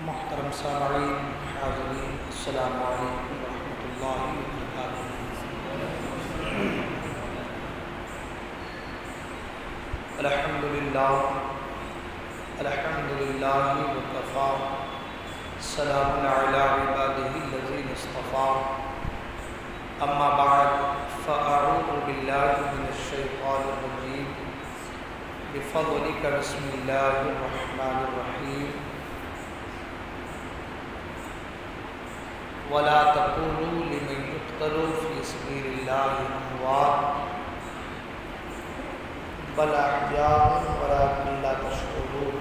محترم سامعین حاضرین، السلام علیکم ورحمۃ اللہ وبرکاتہ۔ الحمدللہ وکفیٰ، سلام علی عبادہ الذین اصطفیٰ، اما بعد فاعوذ باللہ من الشیطان الرجیم، بفضلک بسم اللہ الرحمن الرحیم۔ ولا تقولوا لمن يقتل في سبيل الله أموات بل أحياء ولكن لا تشعرون۔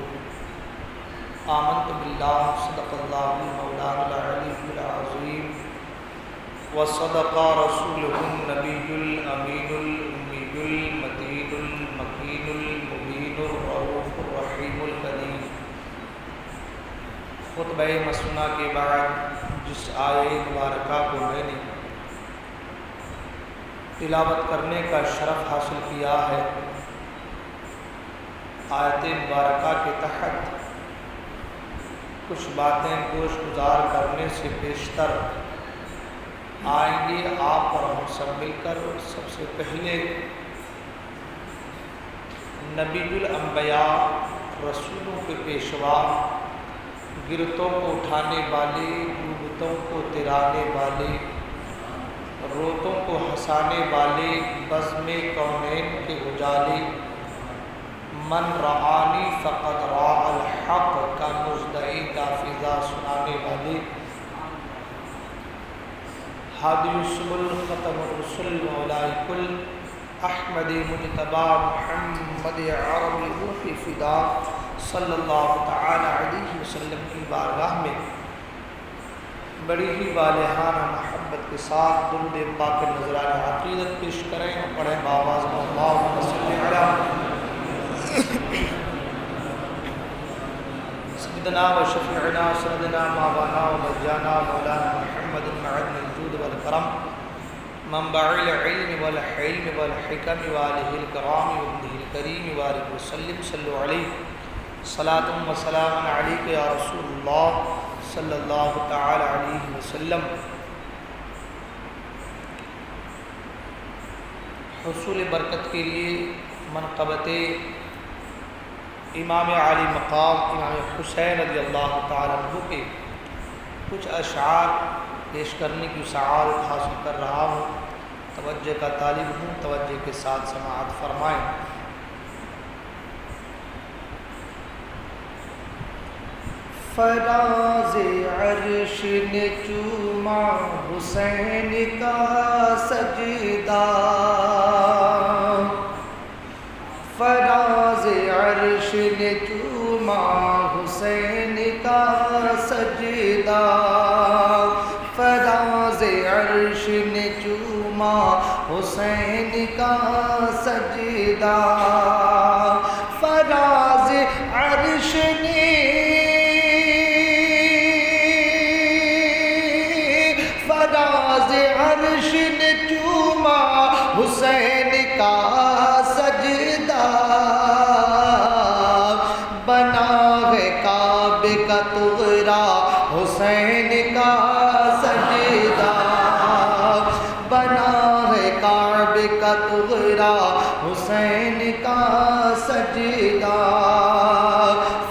آمنت بالله صدق الله المولانا العلي العظيم وصدق رسوله النبي الأمين الأمي المتين المكين المبين الرؤوف الرحيم الكريم۔ خطبہ مسنہ کے بعد جس آیت مبارکہ کو میں نے تلاوت کرنے کا شرف حاصل کیا ہے، آیت مبارکہ کے تحت کچھ باتیں گوش گزار کرنے سے بیشتر آئیں گے آپ اور ہم سب مل کر۔ سب سے پہلے نبی الانبیاء، رسولوں کے پیشوا، گرتوں کو اٹھانے والے، ڈوبتوں کو ترانے والے، روتوں کو ہنسانے والے، بزم کونین کے اجالے، من رعانی فقد راء الحق کا مزدعی نافذہ سنانے والے، ہادی السبل ختم الرسل مولائی کل، احمد مجتبی محمد عربی روح فدا صلی اللہ تعالی علیہ وسلم کی بارگاہ میں بڑی ہی والہانہ محبت کے ساتھ درود پاک نذران عقیدت پیش کریں اور پڑھیں بآواز اللہم صلی علی سیدنا و شفیعنا سندنا مابانا و مرجانا مولانا محمد معدن الجود والکرم، منبع العلم والحلم والحکم وآلہ الکرام وابنہ الکریم وآلہ وسلم۔ صلو علیہ صلاۃ و سلام علیک یا رسول اللہ صلی اللہ تعالی علیہ وسلم۔ حصول برکت کے لیے منقبت امام عالی مقام امام حسین رضی اللہ تعالی عنہ کے کچھ اشعار پیش کرنے کی سعادت حاصل کر رہا ہوں، توجہ کا طالب ہوں، توجہ کے ساتھ سماعت فرمائیں۔ فراز عرش نے چوما حسین کا سجدہ، فراز عرش نے چوما حسین کا سجدہ، فراز عرش نے چوما حسین کا سجدہ، فراز عرش نے عرش نے چوما حسین کا سجدہ، بنا ہے کعبے کا طغرا حسین کا سجدہ، بنا ہے کعبے کا طغرا حسین کا سجدہ،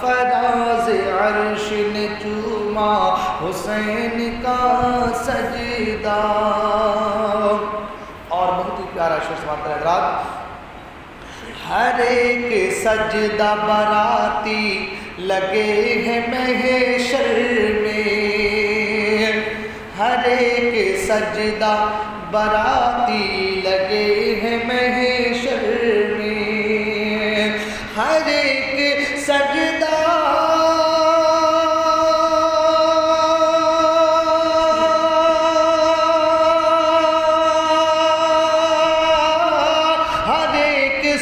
فراز عرش نے چوما حسین کا سجدہ۔ اور بہت ہی پیارا شعر سماعت حضرات۔ ہر ایک سجدہ براتی لگے ہیں محشر میں، ہر ایک سجدہ براتی لگے ہیں محشر میں، ہر ایک سجدہ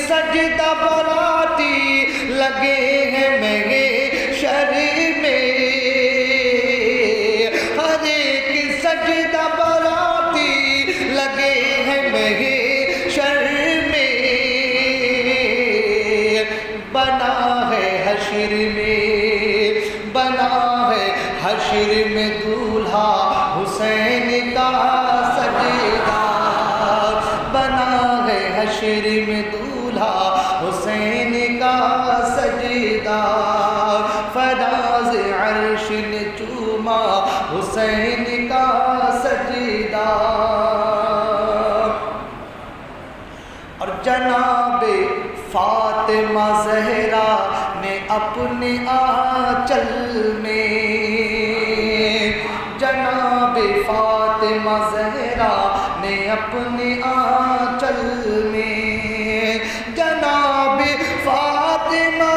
سجدہ براتی لگے ہیں محشر میں، ہر ایک سجدہ براتی لگے ہیں محشر میں، بنا ہے حشر میں، بنا ہے حشر میں دولہا حسین کا سجدار، بنا ہے حشر میں دولہا حسین کا سجدار، فراز عرش نے چوما حسین کا سجدار۔ اور جناب فاطمہ زہرا نے اپنے آنچل میں، جناب فاطمہ زہرا نے اپنے آنچل میں، جناب فاطمہ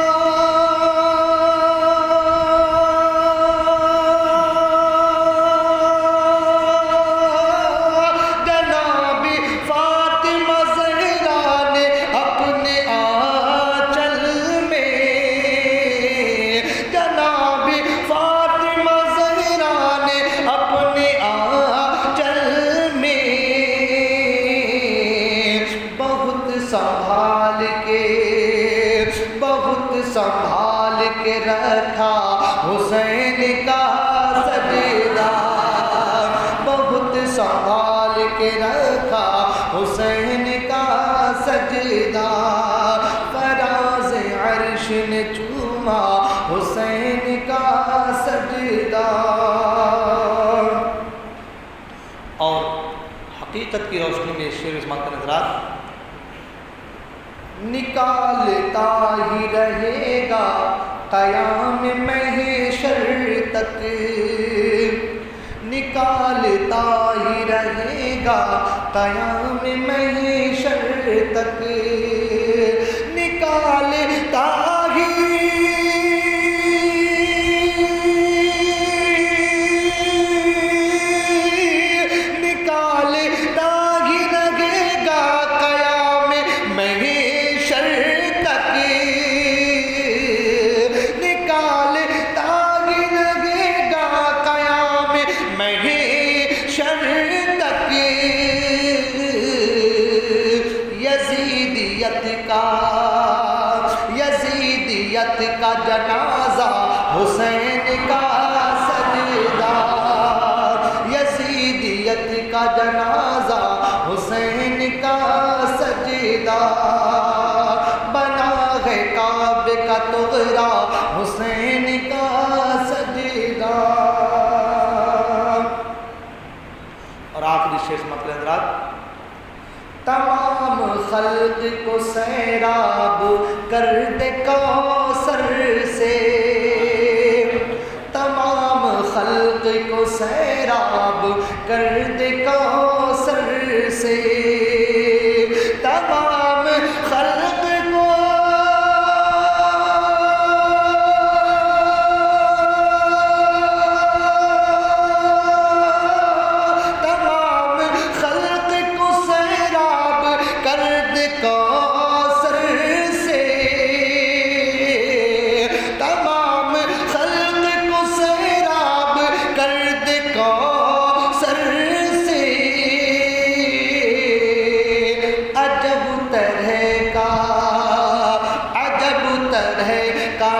سنبھال کے رکھا حسین کا سجدار، بہت سنبھال کے رکھا حسین کا سجدار، فراز عرش نے چوما حسین کا سجدار۔ اور حقیقت کی روشنی میں شعر عظمت کا نظرات نکالتا ہی رہے گا قیام محشر تک، نکالتا ہی رہے گا قیام محشر تک، نکالتا ہی یزیدیت کا جنازہ حسین کا سجدار، یزیدیت کا جنازہ حسین کا سجدار، بنا ہے کعبے کا طغرا حسین کا سجدار۔ اور آخری شعر مطلب حضرات، تمام خلق کو سیراب کر دے کوثر سے، تمام خلق کو سیراب کر دے کوثر سے، تمام خلق کو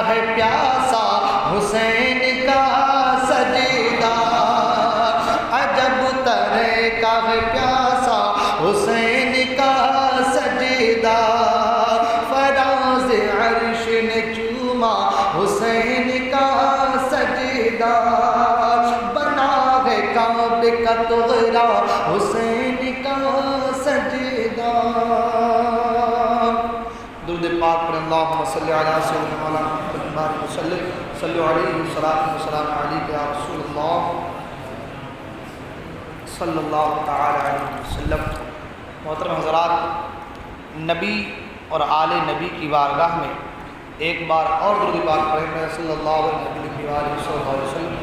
ہے پیاسا حسین کا سجدار، عجب طرح کا ہے پیاسا حسین کا سجدار، فراز عرش نے چوما حسین کا سجدار، بنا ہے کعبے کا طغرا حسین کا سجدار۔ درود پاک پر اللہم صلی علی سیدنا مولانا محمد وسلم، صلی علیہ وسلم علیہ یا رسول اللہ صلی اللہ تعالی علیہ وسلم۔ محترم حضرات، نبی اور آل نبی کی بارگاہ میں ایک بار اور درود پاک پڑھیں گے صلی اللہ علیہ وسلم۔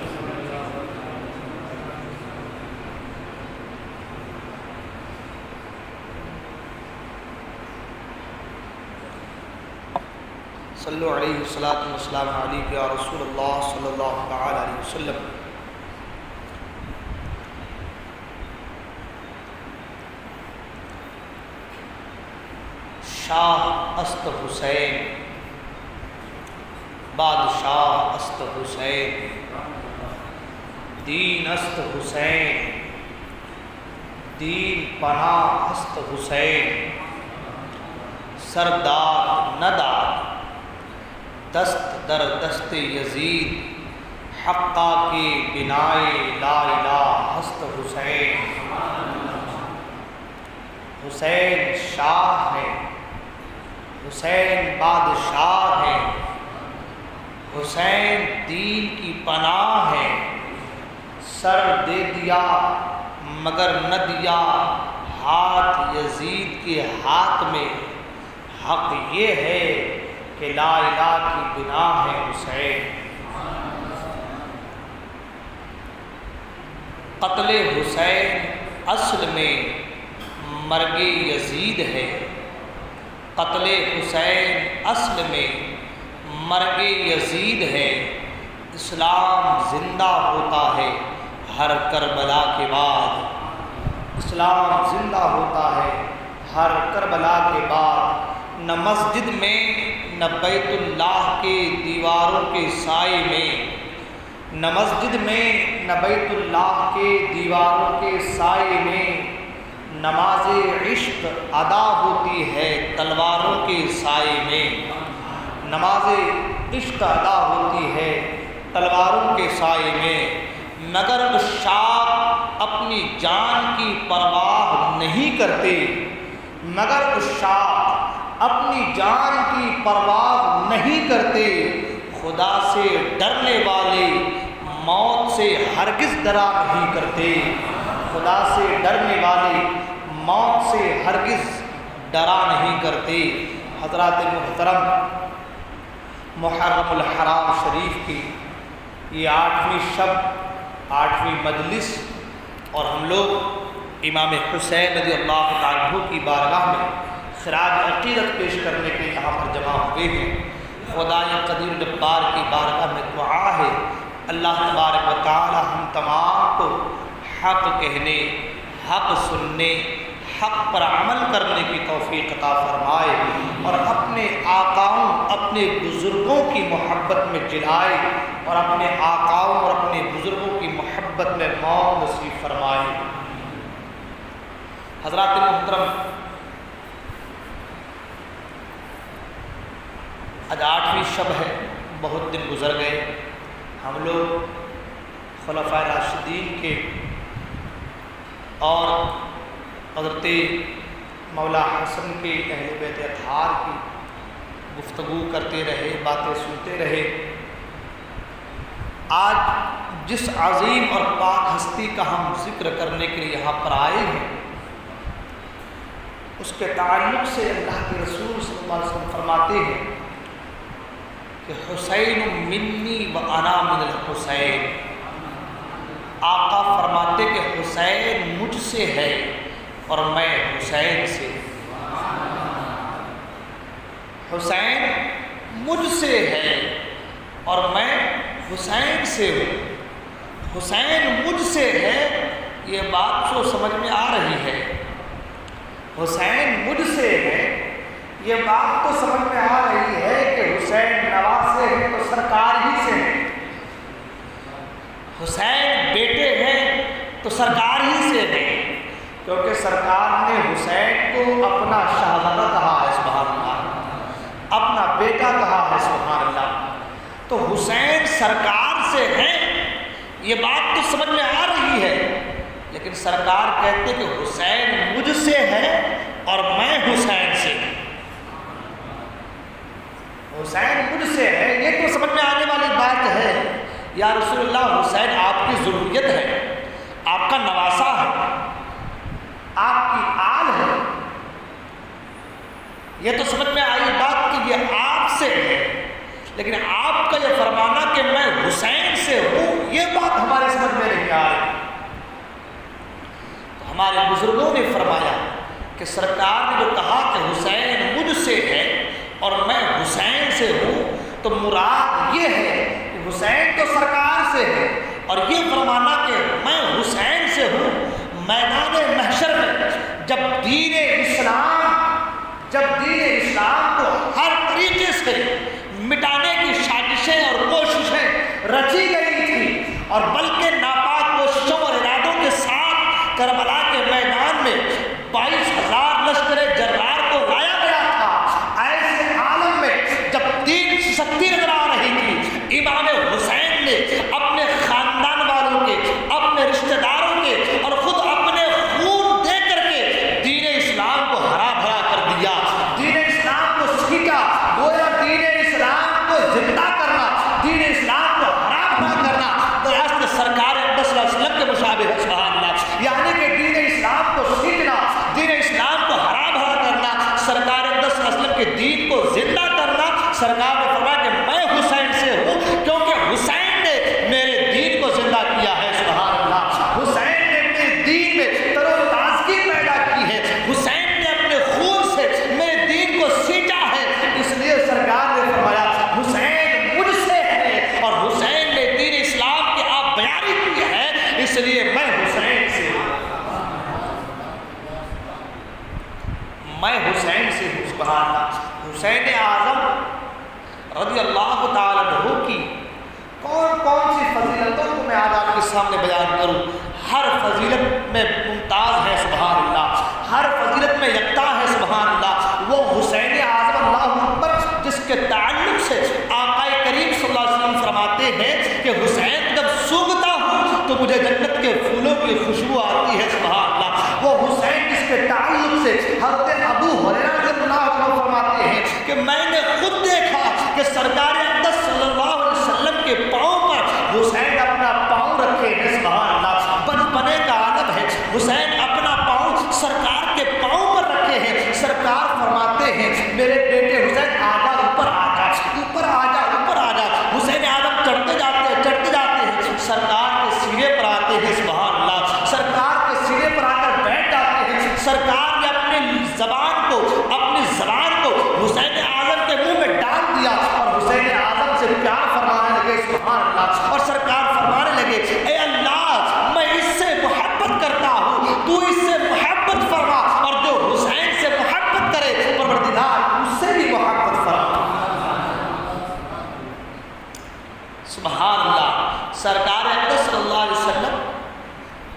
صلو علیہ السلام علیہ یا رسول اللہ صلی اللہ تعالی علیہ وسلم۔ شاہ است حسین، بادشاہ است حسین، دین است حسین، دین پناہ است حسین، سرداد نداد دست در دست یزید، حقا کے بنائے لا الہ است حسین۔ حسین شاہ ہے، حسین بادشاہ ہے، حسین دین کی پناہ ہے، سر دے دیا مگر نہ دیا ہاتھ یزید کے ہاتھ میں، حق یہ ہے کہ لا الہ کی بنا ہے حسین۔ قتل حسین اصل میں مرگ یزید ہے، قتل حسین اصل میں مرگ یزید ہے، اسلام زندہ ہوتا ہے ہر کربلا کے بعد، اسلام زندہ ہوتا ہے ہر کربلا کے بعد، نہ مسجد میں نہ بیت اللہ کے دیواروں کے سائے میں، نہ مسجد میں نہ بیت اللہ کے دیواروں کے سائے میں، نماز عشق ادا ہوتی ہے تلواروں کے سائے میں، نماز عشق ادا ہوتی ہے تلواروں کے سائے میں، مگر عشاق اپنی جان کی پرواہ نہیں کرتے، مگر عشاق اپنی جان کی پرواہ نہیں کرتے، خدا سے ڈرنے والے موت سے ہرگز ڈرا نہیں کرتے، خدا سے ڈرنے والے موت سے ہرگز ڈرا نہیں کرتے۔ حضرات محترم، محرم الحرام شریف کی یہ 8ویں شب، 8ویں مجلس، اور ہم لوگ امام حسین رضی اللہ تعالیٰ عنہ کی بارگاہ میں خراج عقیدت پیش کرنے کے یہاں پر جمع ہوئے ہیں۔ خدا قدیر جبار کی بارگاہ میں دعا ہے اللہ تبارک و تعالی ہم تمام کو حق کہنے، حق سننے، حق پر عمل کرنے کی توفیق عطا فرمائے، اور اپنے آقاؤں، اپنے بزرگوں کی محبت میں جلائے، اور اپنے آقاؤں اور اپنے بزرگوں کی محبت میں موت نصیب فرمائے۔ حضرات محترم، آج 8ویں شب ہے، بہت دن گزر گئے، ہم لوگ خلفائے راشدین کے اور حضرت مولا حسن کے اہل بیت اطہار کی گفتگو کرتے رہے، باتیں سنتے رہے۔ آج جس عظیم اور پاک ہستی کا ہم ذکر کرنے کے لیے یہاں پر آئے ہیں، اس کے تعلق سے اللہ کے رسول صلی اللہ علیہ وسلم فرماتے ہیں کہ حسین منی و انا من الحسین۔ آقا فرماتے کہ حسین مجھ سے ہے اور میں حسین سے، حسین مجھ سے ہے اور میں حسین سے ہوں۔ حسین مجھ سے ہے، یہ بات تو سمجھ میں آ رہی ہے، حسین مجھ سے ہے، یہ بات تو سمجھ میں آ رہی ہے کہ حسین نواز سے ہے تو سرکار ہی سے ہے، حسین بیٹے ہیں تو سرکار ہی سے ہے، کیونکہ سرکار نے حسین کو اپنا شہزادہ کہا ہے، سبحان اللہ، اپنا بیٹا کہا ہے، سبحان اللہ۔ تو حسین سرکار سے ہے، یہ بات تو سمجھ میں آ رہی ہے، لیکن سرکار کہتے کہ حسین مجھ سے ہے اور میں حسین سے، حسین مجھ سے ہے، یہ تو سمجھ میں آنے والی بات ہے۔ یا رسول اللہ، حسین آپ کی ضروریت ہے، آپ کا نواسہ ہے، آپ کی آل ہے، یہ تو سمجھ میں آئی بات کہ یہ آپ سے ہے، لیکن آپ کا یہ فرمانا کہ میں حسین سے ہوں، یہ بات ہمارے سمجھ میں نہیں آ رہی۔ تو ہمارے بزرگوں نے فرمایا کہ سرکار نے جو کہا کہ حسین مجھ سے ہے اور میں حسین سے ہوں، تو مراد یہ ہے کہ حسین تو سرکار سے ہے، اور یہ فرمانا کہ میں حسین سے ہوں، میدان محشر میں جب دین اسلام کو ہر طریقے سے مٹانے کی سازشیں اور کوششیں رچی گئی تھی، اور بلکہ ناپاک کے، اپنے خاندان والوں کے، اپنے رشتہ داروں کے اور خود اپنے خون دے کر کے دین اسلام کو ہرا بھرا کر دیا، دین اسلام کو سیکھا۔ گویا دین اسلام کو زندہ کرنا، دین اسلام کو ہرا بھرا کرنا درست سرکار اقدس صلی اللہ علیہ وسلم کے مشابہ ہے، سبحان اللہ۔ یعنی کہ دین اسلام کو سیکھنا، دین اسلام کو ہرا بھرا کرنا، سرکار اقدس صلی اللہ علیہ وسلم کے دین کو زندہ کرنا۔ سرکار نے فرمایا کہ میں حسین سے ہوں کیونکہ حسین نے میرے دین کو زندہ کیا ہے، سبحان اللہ۔ حسین نے میرے دین میں تر و تازگی پیدا کی ہے، حسین نے اپنے خون سے میرے دین کو سینچا ہے، اس لیے سرکار نے فرمایا حسین مجھ سے ہے اور حسین نے دین اسلام کی آپ بیانی کی ہے، اس لیے میں حسین سے ہوں، میں حسین سے ہوں، سبحان اللہ۔ حسین اعظم رضی اللہ تعالیٰ عنہ کی کون کون سی فضیلتوں کو میں آج آپ کے سامنے بیان کروں؟ ہر فضیلت میں ممتاز ہے، سبحان اللہ، ہر فضیلت میں یکتا ہے، سبحان اللہ۔ وہ حسین اعظم اللہ اکبر جس کے تعلق سے آقا کریم صلی اللہ علیہ وسلم فرماتے ہیں کہ حسین جب سونگتا ہوں تو مجھے جنت کے پھولوں کی خوشبو آتی ہے، سبحان اللہ۔ وہ حسین جس کے تعلق سے حضرت ابو ہریرہ رضی اللہ عنہ فرماتے ہیں کہ میں نے خود دیکھا کہ سرکار اقدس صلی اللہ علیہ وسلم کے پاؤں پر حسین اپنا پاؤں رکھے ہیں، سبحان اللہ۔ بچپنے کا عالم ہے، حسین اپنا پاؤں سرکار کے پاؤں پر رکھے ہیں۔ سرکار فرماتے ہیں میرے بیٹے حسین آجا، اوپر آجا، اوپر آجا، اوپر آجا۔ حسین آدم چڑھتے جاتے ہیں، سرکار کے سینے پر آتے ہیں، سبحان اللہ۔ سرکار کے سینے پر آ کر بیٹھ جاتے ہیں۔ سرکار نے اپنی زبان کو حسین اعظم کے منہ میں ڈال دیا اور حسین اعظم سے پیار فرمانے لگے، سبحان اللہ۔ اور سرکار فرمانے لگے اے اللہ میں اس سے محبت کرتا ہوں، تو اس سے محبت فرما، اور جو حسین سے محبت کرے پروردگار اس سے بھی محبت فرما، سبحان اللہ۔ سرکار اقدس صلی اللہ علیہ وسلم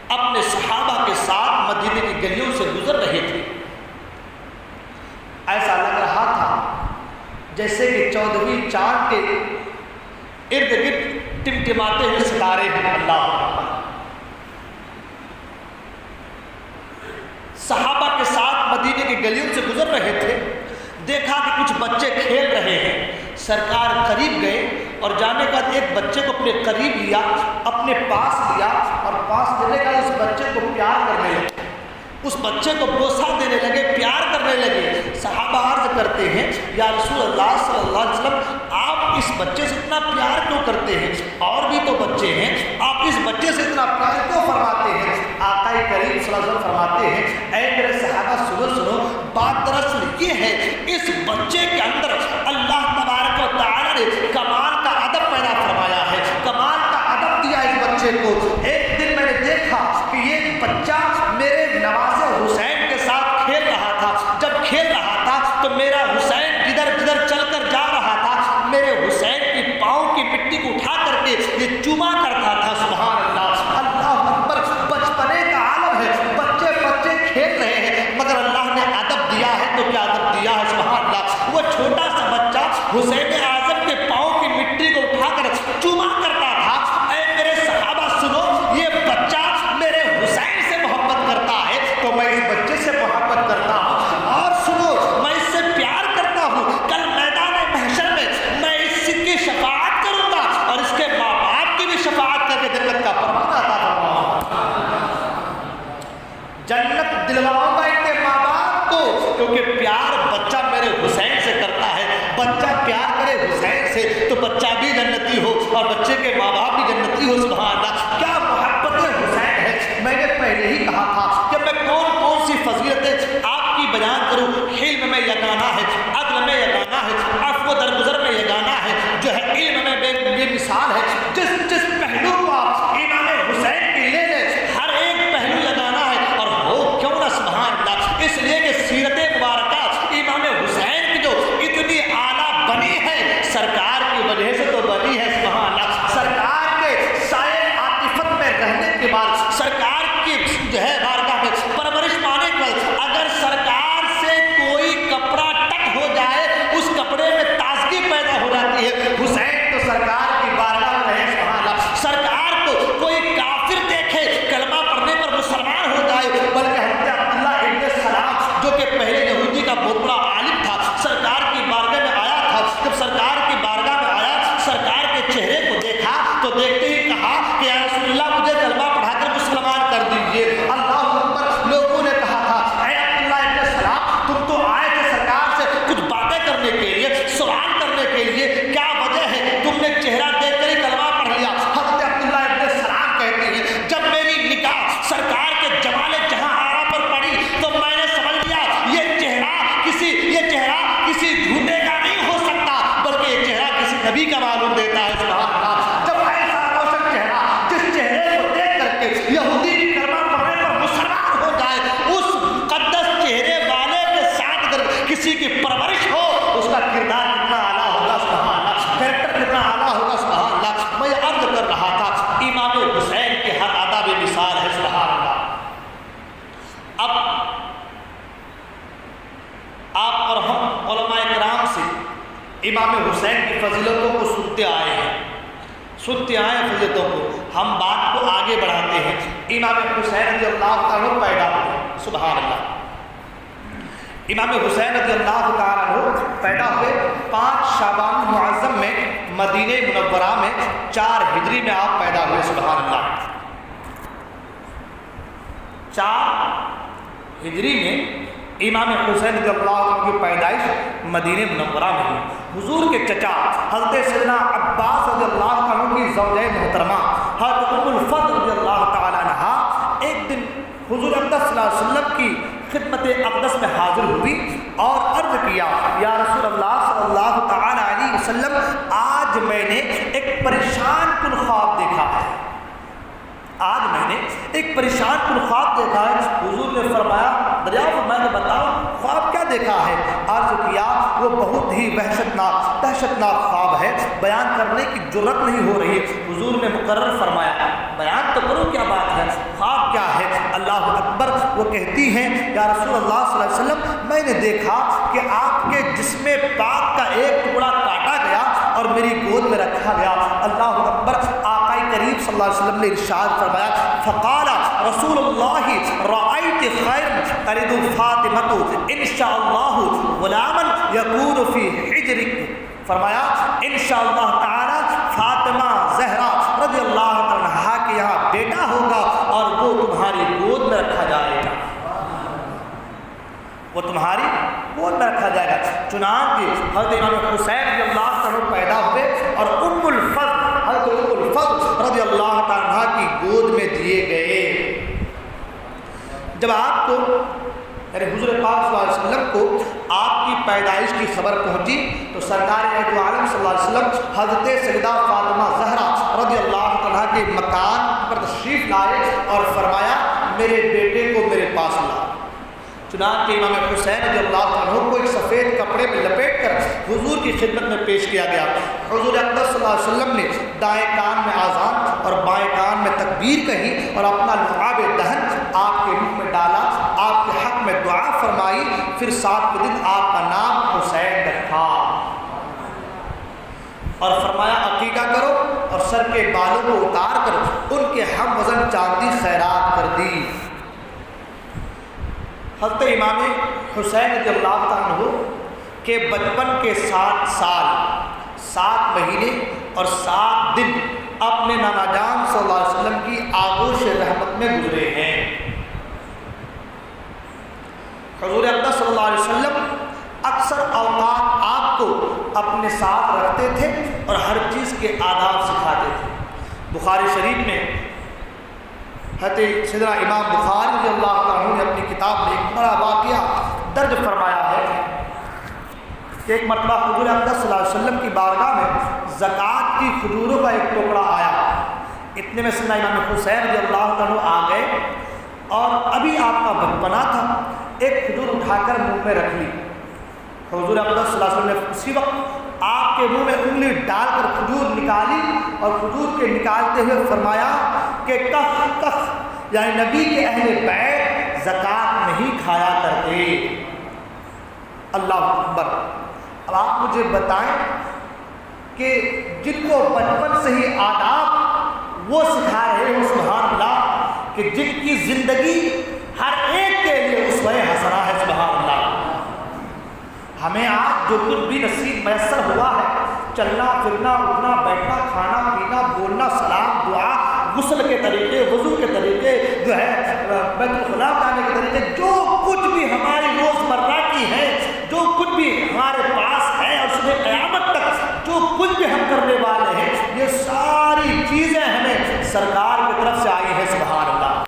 اپنے صحابہ کے ساتھ مدینے کی گلیوں سے گزر رہے تھے، ایسا لگ رہا تھا جیسے کہ 14ویں چاند کے ارد گرد ٹمٹماتے ہوئے ستارے ہیں، اللہ۔ صحابہ کے ساتھ مدینے کی گلیوں سے گزر رہے تھے، دیکھا کہ کچھ بچے کھیل رہے ہیں، سرکار قریب گئے اور جانے کا ایک بچے کو اپنے قریب لیا، اپنے پاس لیا اور پاس لینے کا اس بچے کو پیار کرنے لگے، اس بچے کو بوسہ دینے لگے، پیار کرنے لگے۔ صحابہ عرض کرتے ہیں یا رسول اللہ صلی اللہ علیہ وسلم آپ اس بچے سے اتنا پیار کیوں کرتے ہیں؟ اور بھی تو بچے ہیں، آپ اس بچے سے اتنا پیار کیوں فرماتے ہیں؟ آقا کریم صلی اللہ علیہ وسلم فرماتے ہیں اے میرے صحابہ سنو، بات دراصل یہ ہے اس بچے کے اندر اللہ تبارک و تعالیٰ نے کمال کا ادب پیدا فرمایا ہے، کمال کا ادب دیا اس بچے کو۔ ایک دن میں نے دیکھا کہ یہ بچہ میرے نواسے حسین کے ساتھ کھیل رہا تھا، جب کھیل رہا تھا تو میرا حسین جدھر جدھر چل کر جا رہا تھا میرے حسین کی پاؤں کی مٹی کو اٹھا کر کے یہ چوما کرتا تھا، سبحان اللہ۔ اللہ اکبر، بچپنے کا عالم ہے، بچے کھیل رہے ہیں مگر اللہ نے ادب دیا ہے تو کیا ادب دیا ہے، سبحان اللہ۔ وہ چھوٹا سا بچہ حسین اعظم کے پاؤں کی مٹی کو اٹھا کر چوما کرتا تھا۔ اے میرے صحابہ سنو، یہ بچہ میرے حسین سے محبت کرتا ہے تو میں اس بچے سے محبت کرتا ہوں، اور سنو میں اس سے پیار کرتا ہوں، کل میدان محشر میں اس کی شفاعت کروں گا اور اس کے ماں باپ کی بھی شفاعت کر کے جنت کا پروانہ عطا کرواؤں گا، جنت دلواؤں گا ان کے ماں باپ کو، کیونکہ پیار بچہ میرے حسین سے کرتا ہے۔ بچہ پیار کرے حسین سے تو بچہ بھی جنتی ہو اور بچے کے ماں باپ بھی جنتی ہو، سبحان اللہ۔ کیا محبت حسین ہے! میں نے پہلے ہی کہا تھا کہ میں کون سی فضیلتیں آپ کی بیان کروں۔ حلم میں یگانہ ہے، عدل میں یگانہ ہے، عفو درگزر میں یگانہ ہے، جو ہے علم میں بے مثال ہے۔ جس پہلو کو آپ امام حسین کی لے لیں، ہر ایک پہلو یگانہ ہے، اور ہو کیوں نہ سبحان اللہ، اس لیے کہ سیرت مبارکہ امام حسین کی جو اتنی اعلیٰ بنی ہے سرکار کی وجہ سے تو بنی ہے، سبحان اللہ۔ سرکار کے سائے دیکھتے ہی کہا کہ یا رسول اللہ مجھے کلمہ پڑھا کر مسلمان کر دیجئے۔ اللہ اکبر، لوگوں نے کہا تھا اے عبداللہ ابن سلام تم تو آئے تھے سرکار سے کچھ باتیں کرنے کے لیے، سوال کرنے کے لیے، کیا وجہ ہے تم نے چہرہ دیکھ کر ہی کلمہ پڑھ لیا؟ حضرت عبداللہ ابن سلام کہتے ہیں جب میری نگاہ سرکار کے جمال جہاں آرا پر پڑی تو میں نے سمجھ لیا یہ چہرہ کسی جھوٹے کا نہیں ہو سکتا، بلکہ یہ چہرہ کسی نبی کا معلوم دیتا ہے۔ سبحان اللہ، جب ایسا روشن چہرہ جس چہرے کو دیکھ کر کے یہودی بھی کلمہ پڑھنے پر مسلمان ہو جائے، اس مقدس چہرے والے کے ساتھ اگر کسی کی پرورش ہو اس کا کردار کتنا اعلیٰ ہوگا، سبحان اللہ، کریکٹر کتنا اعلیٰ ہوگا، سبحان اللہ۔ میں یہ عرض کر رہا تھا امام حسین کے ہر ادا بے مثال ہے، سبحان اللہ۔ اب آپ اور ہم علماء کرام سے امام حسین کی فضیلتوں کو سنتے آئے ہیں فضیلتوں کو، ہم بات کو آگے بڑھاتے ہیں۔ امام حسین رضی اللہ عنہ پیدا ہوئے، سبحان اللہ۔ امام حسین رضی اللہ تعالیٰ عنہ پیدا ہوئے 5 شعبان معظم میں مدینہ منورہ میں 4 ہجری میں آپ پیدا ہوئے، سبحان اللہ۔ 4 ہجری میں امام حسین رضی اللہ عنہ کی پیدائش مدینہ منورہ میں ہوئی۔ حضور کے چچا حضرت سیدنا عباس رضی اللہ عنہ کی زوجہ محترمہ حضرت ام الفضل رضی اللہ تعالیٰ عنہ ایک دن حضور اقدس صلی اللہ علیہ وسلم کی خدمت اقدس میں حاضر ہوئی اور عرض کیا یا رسول اللہ صلی اللہ تعالیٰ علیہ وسلم آج میں نے ایک پریشان کن خواب دیکھا ہے، حضور نے فرمایا دریافت میں نے بتاؤ خواب کیا دیکھا ہے؟ عرض کیا وہ بہت ہی دہشتناک خواب ہے، بیان کرنے کی جرت نہیں ہو رہی۔ حضور نے مقرر فرمایا بیان تو کرو کیا بات ہے، خواب کیا ہے؟ اللہ اکبر، وہ کہتی ہیں یا رسول اللہ صلی اللہ علیہ وسلم میں نے دیکھا کہ آپ کے جسم پاک کا ایک ٹکڑا کاٹا گیا اور میری گود میں رکھا گیا۔ اللہ اکبر، آقا کریم صلی اللہ علیہ وسلم نے ارشاد فرمایا فقال رسول اللہ رأیت خیر تلد فاطمۃ انشاءاللہ غلاما یکون فی حجرک، فرمایا انشاءاللہ تعالی فاطمہ زہرا رضی اللہ عنہا کے یہاں بیٹا ہوگا اور وہ تمہاری گود میں رکھا جائے گا، چنانچہ حضرت امام حسین رضی اللہ عنہ پیدا ہوئے اور ام الفضل رضی اللہ عنہ کی گود میں دیے گئے۔ جب آپ کو یعنی حضور پاک صلی اللہ علیہ وسلم کو آپ کی پیدائش کی خبر پہنچی تو سرکار دو عالم صلی اللہ علیہ وسلم حضرت سیدہ فاطمہ زہرا رضی اللہ عنہ کے مکان پر تشریف لائے اور فرمایا میرے بیٹے کو میرے پاس لا۔ چنانچہ امام حسین رضی اللہ عنہ کو ایک سفید کپڑے میں لپیٹ کر حضور کی خدمت میں پیش کیا گیا۔ حضور اقدس صلی اللہ علیہ وسلم نے دائیں کان میں آذان اور بائیں کان میں تکبیر کہی اور اپنا لعاب دہن آپ کے منہ میں ڈالا، آپ کے حق میں دعا فرمائی، پھر 7 دن آپ کا نام حسین رکھا اور فرمایا عقیقہ کرو اور سر کے بالوں کو اتار کر ان کے ہم وزن چاندی خیرات کر دی۔ حضرت امام حسین رضی اللہ عنہ کے بچپن کے 7 سال 7 مہینے اور 7 دن اپنے نانا جان صلی اللہ علیہ وسلم کی آغوش رحمت میں گزرے ہیں۔ حضور اقدس صلی اللہ علیہ وسلم اکثر اوقات آپ کو اپنے ساتھ رکھتے تھے اور ہر چیز کے آداب سکھاتے تھے۔ بخاری شریف میں حضرت سیدنا امام بخاری رضی اللہ عنہ نے اپنی کتاب میں ایک بڑا واقعہ درج فرمایا ہے کہ ایک مرتبہ حضور اقدس صلی اللہ علیہ وسلم کی بارگاہ میں زکوٰۃ کی کھجوروں کا ایک ٹکڑا آیا۔ اتنے میں سیدنا امام حسین رضی اللہ عنہ آ گئے اور ابھی آپ کا بچپنا تھا، ایک کھجور اٹھا کر منہ میں رکھ لی۔ حضور اقدس صلی اللہ علیہ وسلم نے اسی وقت آپ کے منہ میں انگلی ڈال کر کھجور نکالی اور کھجور کے نکالتے ہوئے فرمایا کہ کف یعنی نبی کے اہل بیت زکوٰۃ نہیں کھایا کرتے۔ اللہ اکبر۔ اب آپ مجھے بتائیں کہ جن کو بچپن سے ہی آداب وہ سکھا رہے ہیں، سبحان اللہ، کہ جن کی زندگی ہر ایک کے لیے اسوہ حسنہ ہے، سبحان اللہ، ہمیں آج جو کچھ بھی نصیب میسر ہوا ہے، چلنا پھرنا اٹھنا بیٹھنا کھانا پینا بولنا سلام دعا غسل کے طریقے وضو کے طریقے جو ہے بیت الخلاء جانے کے طریقے، جو کچھ بھی ہماری روزمرہ کی ہے، جو کچھ بھی ہمارے پاس ہے اور صبح قیامت تک جو کچھ بھی ہم کرنے والے ہیں، یہ ساری چیزیں ہمیں سرکار کی طرف سے آئی ہے۔ سبحان اللہ،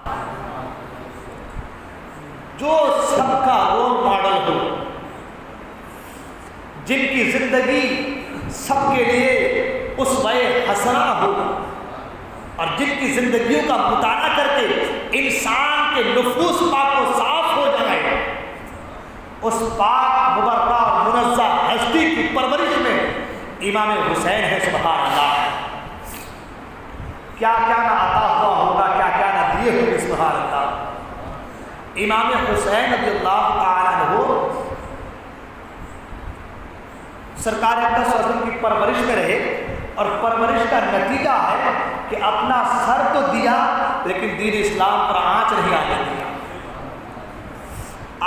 جو سب کا رول ماڈل ہو، جن کی زندگی سب کے لیے اسوہ حسنہ ہو، اور جن کی زندگیوں کا مطالعہ کر کے انسان کے نفوس پاک و صاف ہو جائے، اس پاک مبرہ اور منزہ ہستی کی پرورش میں امام حسین ہے۔ سبحان اللہ، کیا کیا نہ عطا ہوا ہوگا، کیا کیا نہ دیے ہوگے۔ سبحان اللہ، امام حسین رضی اللہ تعالیٰ عنہ سرکار اقدس صلی اللہ علیہ وسلم کی پرورش میں رہے، اور پرورش کا نتیجہ ہے کہ اپنا سر تو دیا لیکن دین اسلام پر آنچ نہیں آنے دیا۔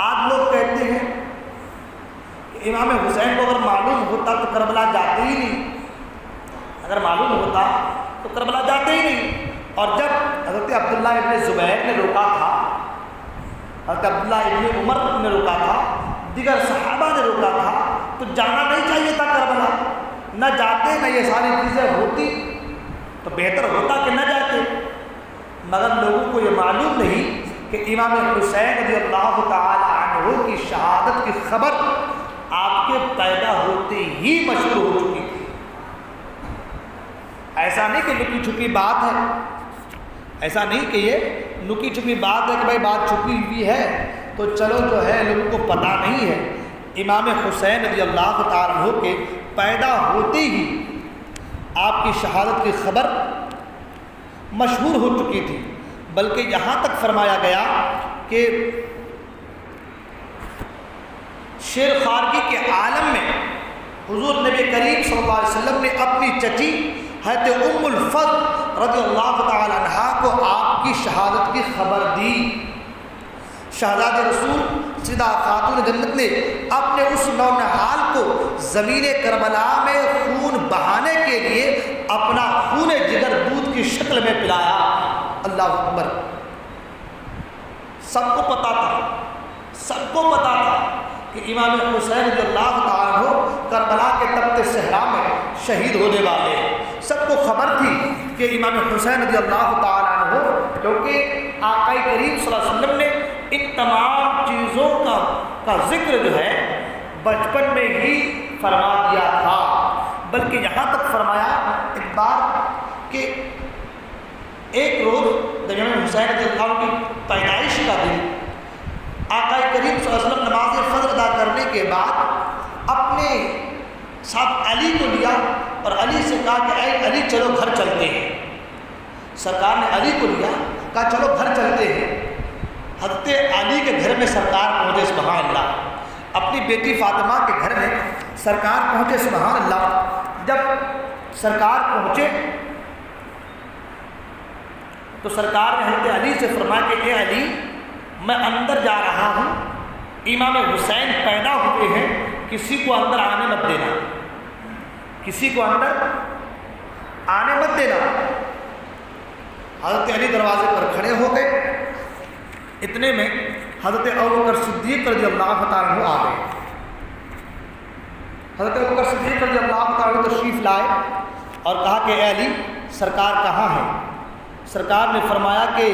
آج لوگ کہتے ہیں کہ امام حسین کو اگر معلوم ہوتا تو کربلا جاتے ہی نہیں، اگر معلوم ہوتا تو کربلا جاتے ہی نہیں۔ اور جب حضرت عبداللہ ابن زبیر نے روکا تھا، حضرت عبداللہ ابن عمر نے روکا تھا، دیگر صحابہ نے روکا تھا، تو جانا نہیں چاہیے تھا کربلا۔ نہ جاتے، نہ یہ ساری چیزیں ہوتی تو بہتر ہوتا کہ نہ جاتے، مگر لوگوں کو یہ معلوم نہیں کہ امام حسین رضی اللہ تعالی عنہ کی شہادت کی خبر آپ کے پیدا ہوتے ہی مشہور ہو چکی تھی۔ ایسا نہیں کہ لکی چھپی بات ہے، ایسا نہیں کہ یہ لکی چھپی بات ہے کہ بھائی بات چھپی ہوئی ہے تو چلو جو ہے لوگوں کو پتہ نہیں ہے۔ امام حسین رضی اللہ تعالیٰ عنہ کے پیدا ہوتے ہی آپ کی شہادت کی خبر مشہور ہو چکی تھی، بلکہ یہاں تک فرمایا گیا کہ شیر خارگی کے عالم میں حضور نبی کریم صلی اللہ علیہ وسلم نے اپنی چچی حضرت ام الفضل رضی اللہ تعالی عنہا کو آپ کی شہادت کی خبر دی۔ شہزاد رسول سیدہ خاتون جنت نے اپنے اس نونہال کو زمین کربلا میں خون بہانے کے لیے اپنا خون جگر دودھ کی شکل میں پلایا۔ اللہ اکبر، سب کو پتا تھا، سب کو پتا تھا کہ امام حسین رضی اللہ تعالیٰ عنہ کربلا کے تپتے صحرا میں شہید ہونے والے ہیں۔ سب کو خبر تھی کہ امام حسین رضی اللہ تعالیٰ عنہ، کیونکہ آقا کریم صلی اللہ علیہ وسلم نے ان تمام چیزوں کا ذکر جو ہے بچپن میں ہی فرما دیا تھا، بلکہ یہاں تک فرمایا ایک بار کہ ایک روز جب امام حسین رضی اللہ عنہ کی پیدائش کا دن، آقا کریم صلی اللہ علیہ وسلم نماز فجر ادا کرنے کے بعد اپنے ساتھ علی کو لیا اور علی سے کہا کہ اے علی چلو گھر چلتے ہیں۔ سرکار نے علی کو لیا، کہا چلو گھر چلتے ہیں۔ حضرت علی کے گھر میں سرکار پہنچے، سبحان اللہ، اپنی بیٹی فاطمہ کے گھر میں سرکار پہنچے، سبحان اللہ۔ جب سرکار پہنچے تو سرکار نے حضرت علی سے فرمایا کہ اے علی، میں اندر جا رہا ہوں، امام حسین پیدا ہوئے ہیں، کسی کو اندر آنے مت دینا، کسی کو اندر آنے مت دینا۔ حضرت علی دروازے پر کھڑے ہو گئے، اتنے میں حضرت ابوبکر صدیق رضی اللہ تعالیٰ عنہ آ گئے۔ حضرت ابوبکر صدیق رضی اللہ تعالیٰ عنہ تشریف لائے اور کہا کہ اے علی، سرکار کہاں ہے؟ سرکار نے فرمایا کہ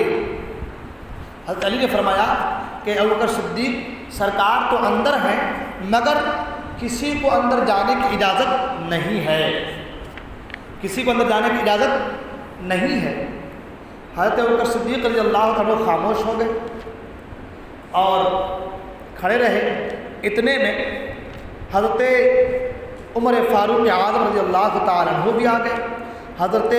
حضرت علی نے فرمایا کہ ابوبکر صدیق، سرکار تو اندر ہیں مگر کسی کو اندر جانے کی اجازت نہیں ہے، کسی کو اندر جانے کی اجازت نہیں ہے۔ حضرت ابوبکر صدیق رضی اللہ عنہ خاموش ہو گئے اور کھڑے رہے۔ اتنے میں حضرت عمر فاروق اعظم رضی اللہ تعالیٰ عنہ بھی آ گئے، حضرت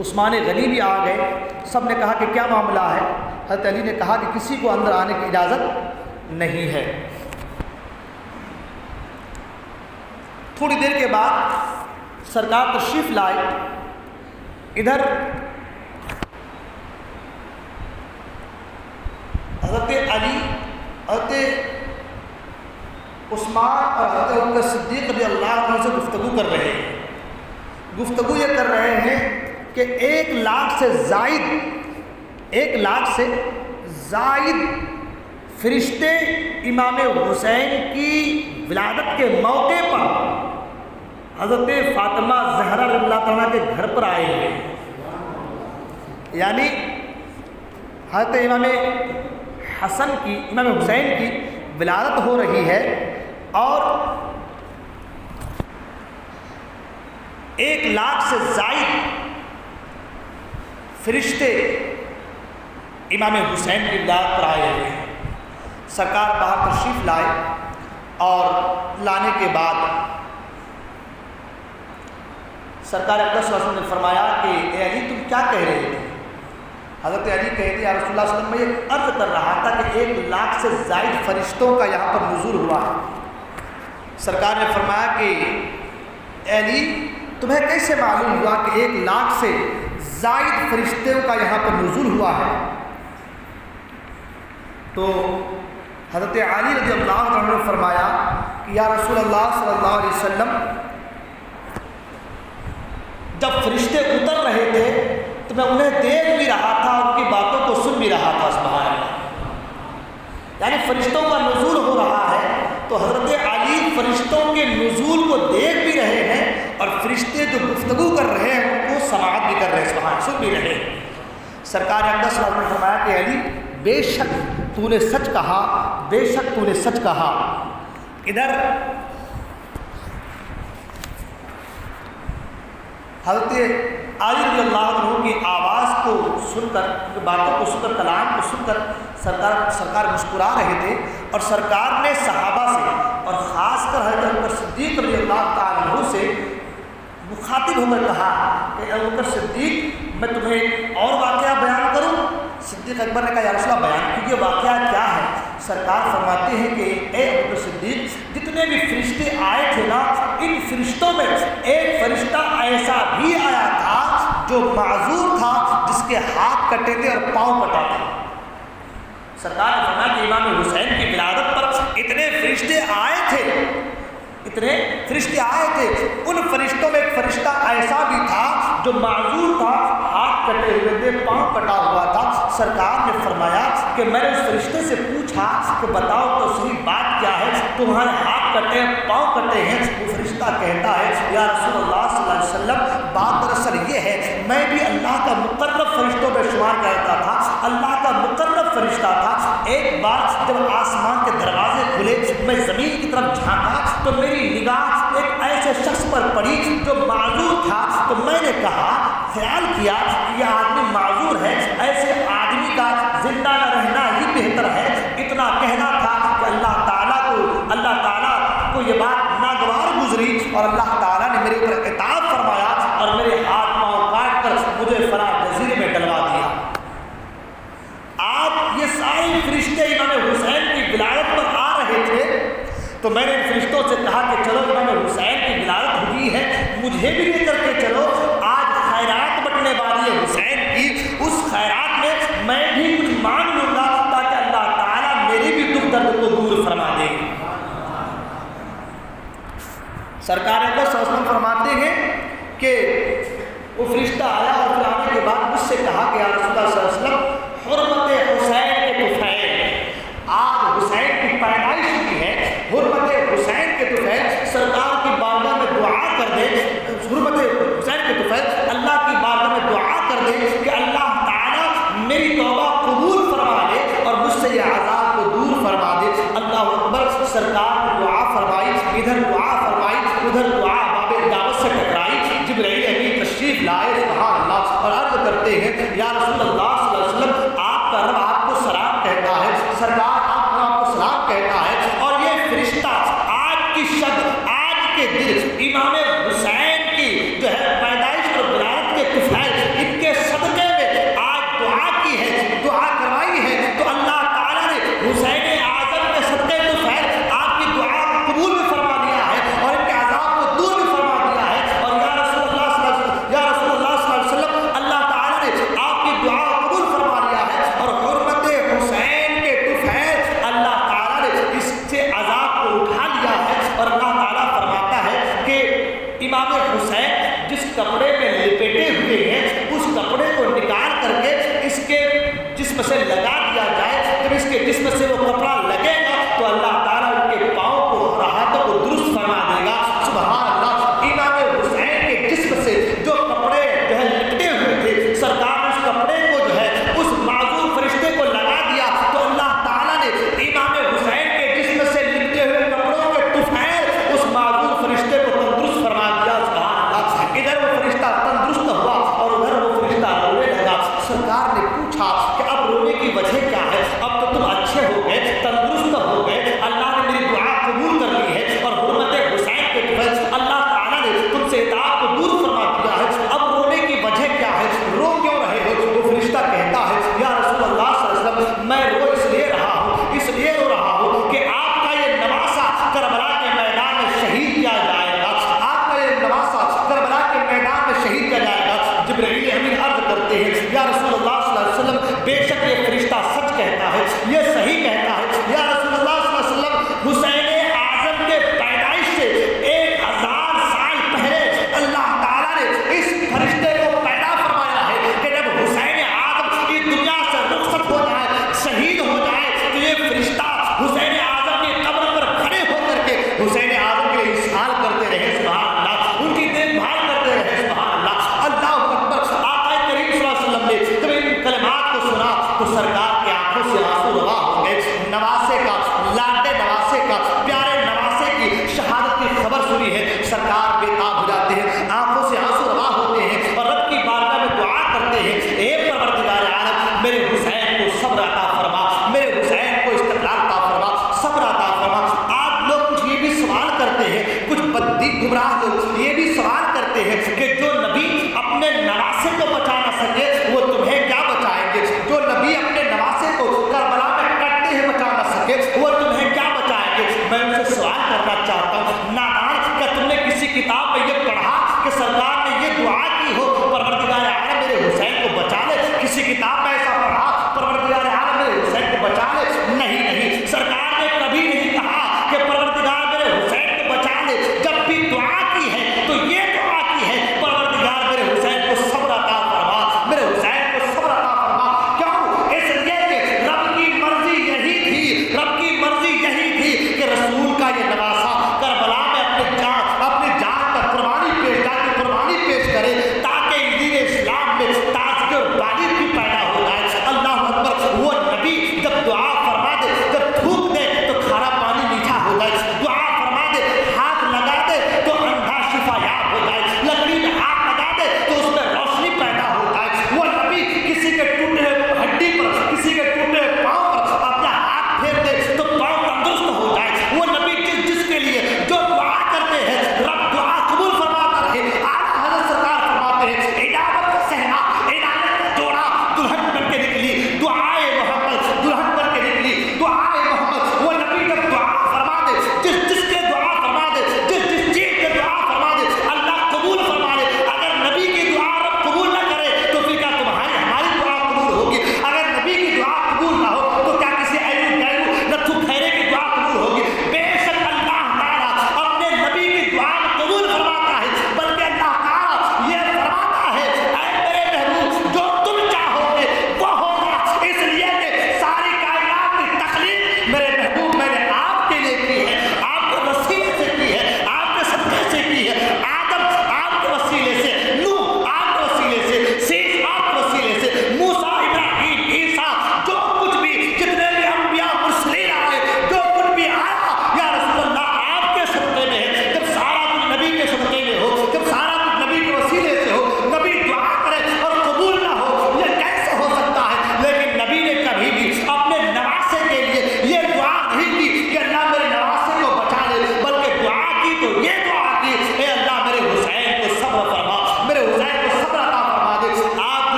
عثمان غنی بھی آ گئے۔ سب نے کہا کہ کیا معاملہ ہے؟ حضرت علی نے کہا کہ کسی کو اندر آنے کی اجازت نہیں ہے۔ تھوڑی دیر کے بعد سرکار تشریف لائے، ادھر حضرت علی، حضرت عثمان اور حضرت ابوبکر صدیق رضی اللہ عنہ سے گفتگو کر رہے ہیں. گفتگو یہ کر رہے ہیں کہ 1,00,000 سے زائد فرشتے امام حسین کی ولادت کے موقع پر حضرت فاطمہ زہرا رضی اللہ عنہا کے گھر پر آئے ہیں. یعنی حضرت امام حسین کی ولادت ہو رہی ہے اور 1,00,000 سے زائد فرشتے امام حسین کی ولادت پر آئے ہوئے ہیں. سرکار باہر تشریف لائے اور لانے کے بعد سرکار اقدس صلی اللہ علیہ وسلم نے فرمایا کہ اے علی تم کیا کہہ رہے تھے؟ حضرت علی کہتے یا رسول اللہ صلی اللہ علیہ وسلم میں یہ عرض کر رہا تھا کہ 1,00,000 سے زائد فرشتوں کا یہاں پر نزول ہوا ہے. سرکار نے فرمایا کہ اے علی تمہیں کیسے معلوم ہوا کہ 1,00,000 سے زائد فرشتوں کا یہاں پر نزول ہوا ہے؟ تو حضرت علی رضی اللہ عنہ نے فرمایا کہ یا رسول اللہ صلی اللہ علیہ وسلم جب فرشتے اتر رہے تھے تو میں انہیں دیکھ بھی رہا تھا، ان کی باتوں کو سن بھی رہا تھا. سبحان اللہ. یعنی فرشتوں کا نزول ہو رہا ہے تو حضرت علی فرشتوں کے نزول کو دیکھ بھی رہے ہیں اور فرشتے جو گفتگو کر رہے ہیں ان کو سماعت بھی کر رہے ہیں، سبحان، سن بھی رہے ہیں. سرکار اقدس صلی اللہ علیہ وسلم نے فرمایا کہ علی بے شک تو نے سچ کہا، بے شک تو نے سچ کہا. ادھر حضرت علی رضی اللہ عنہ کی آواز کو سن کر، باتوں کو سن کر، کلام کو سن کر سرکار مسکرا رہے تھے اور سرکار نے صحابہ سے اور خاص کر حضرت ابوبکر صدیق رضی اللہ تعالیٰ عنہ سے مخاطب ہو کر کہا کہ ابوبکر صدیق میں تمہیں ایک اور واقعہ بیان کروں؟ صدیق اکبر نے کہا یا رسول اللہ بیان کیجیے، واقعہ کیا ہے؟ سرکار فرماتے ہیں کہ اے ابوبکر صدیق جتنے بھی فرشتے آئے تھے نا، ان فرشتوں میں ایک فرشتہ ایسا بھی آیا تھا جو معذور تھا، جس کے ہاتھ کٹے تھے اور پاؤں کٹا تھا. سرکار نے فرمایا کہ امام حسین کی ولادت پر اتنے فرشتے آئے تھے، ان فرشتوں میں ایک فرشتہ ایسا بھی تھا جو معذور تھا، ہاتھ کٹے ہوئے تھے، پاؤں کٹا ہوا تھا. سرکار نے فرمایا کہ میں نے اس فرشتے سے پوچھا کہ بتاؤ تو صحیح بات کیا ہے، تمہارے ہاتھ کٹے ہیں، پاؤں کٹے ہیں؟ وہ فرشتہ کہتا ہے یا رسول اللہ صلی اللہ علیہ وسلم بات دراصل یہ ہے میں بھی اللہ کا مقرب فرشتوں میں شمار کرتا تھا، اللہ کا مقرب فرشتہ تھا. ایک بار جب آسمان کے دروازے کھلے میں زمین کی طرف جھانکا تو میری نگاہ ایک ایسے شخص پر پڑی جو معذور تھا. تو میں نے کہا، خیال کیا کہ یہ آدمی معذور ہے، ایسے آدمی کا زندہ نہ رہنا ہی بہتر ہے. اتنا کہنا تھا کہ اللہ تعالیٰ کو یہ بات ناگوار گزری اور اللہ تعالیٰ نے میرے اوپر عتاب فرمایا اور میرے ہاتھ پاؤں کاٹ کر مجھے فلاں جزیرے میں ڈلوا دیا. آپ یہ سارے فرشتے امام حسین کی ولادت پر آ رہے تھے تو میں نے ان فرشتوں سے کہا کہ چلو امام حسین کی ولادت ہوئی ہے، مجھے بھی لے کر کے چلو، آج خیرات بٹنے والی ہے حسین کی، اس خیرات میں میں بھی کچھ مانگ لوں گا تاکہ اللہ تعالیٰ میری بھی دکھ درد کو دور فرما دے. سرکار کو سوسن فرماتے ہیں کہ وہ فرشتہ آیا اور پھر آنے کے بعد مجھ سے کہا کہ یا رسول اللہ صلی اللہ علیہ وسلم حرمت حسین کے طفیل، آج حسین کی پیدائش ہوئی ہے، حرمت حسین کے طفیل سرکار کی بارگاہ میں دعا کر دے، حرمت حسین کے طفیل اللہ کی بارگاہ میں دعا کر دے کہ اللہ تعالیٰ میری توبہ قبول فرما لے اور مجھ سے یہ عذاب کو دور فرما دے. اللہ اکبر. سرکار نے دعا فرمائی، ادھر دعا فرمائی، ادھر دعا باب دعوت سے ٹکرائی. جبرائیل امین تشریف لائے، سبحان اللہ، اور عرض کرتے ہیں یا رسول اللہ صلی اللہ علیہ وسلم آپ کا رب آپ کو سلام کہتا ہے، سرکار آپ کو سلام کہتا ہے. اور یہ فرشتہ آج کی شب، آج کے دن امام حسین کی جو ہے پیدائش اور ولادت کے طفیل، ان کے صدقے میں آج دعا کی ہے، دعا کروائی ہے. تو اللہ تعالیٰ نے حسین اعظم کے صدقے طفیل آپ کی دعا کو قبول بھی فرما دیا ہے اور ان کے عذاب کو دور بھی فرما دیا ہے. اور یا رسول اللہ صلی اللہ علیہ وسلم اللہ تعالیٰ نے آپ کی دعا کو قبول فرما لیا ہے اور حرمت حسین کے طفیل اللہ تعالیٰ نے اس سے عذاب کو اٹھا لیا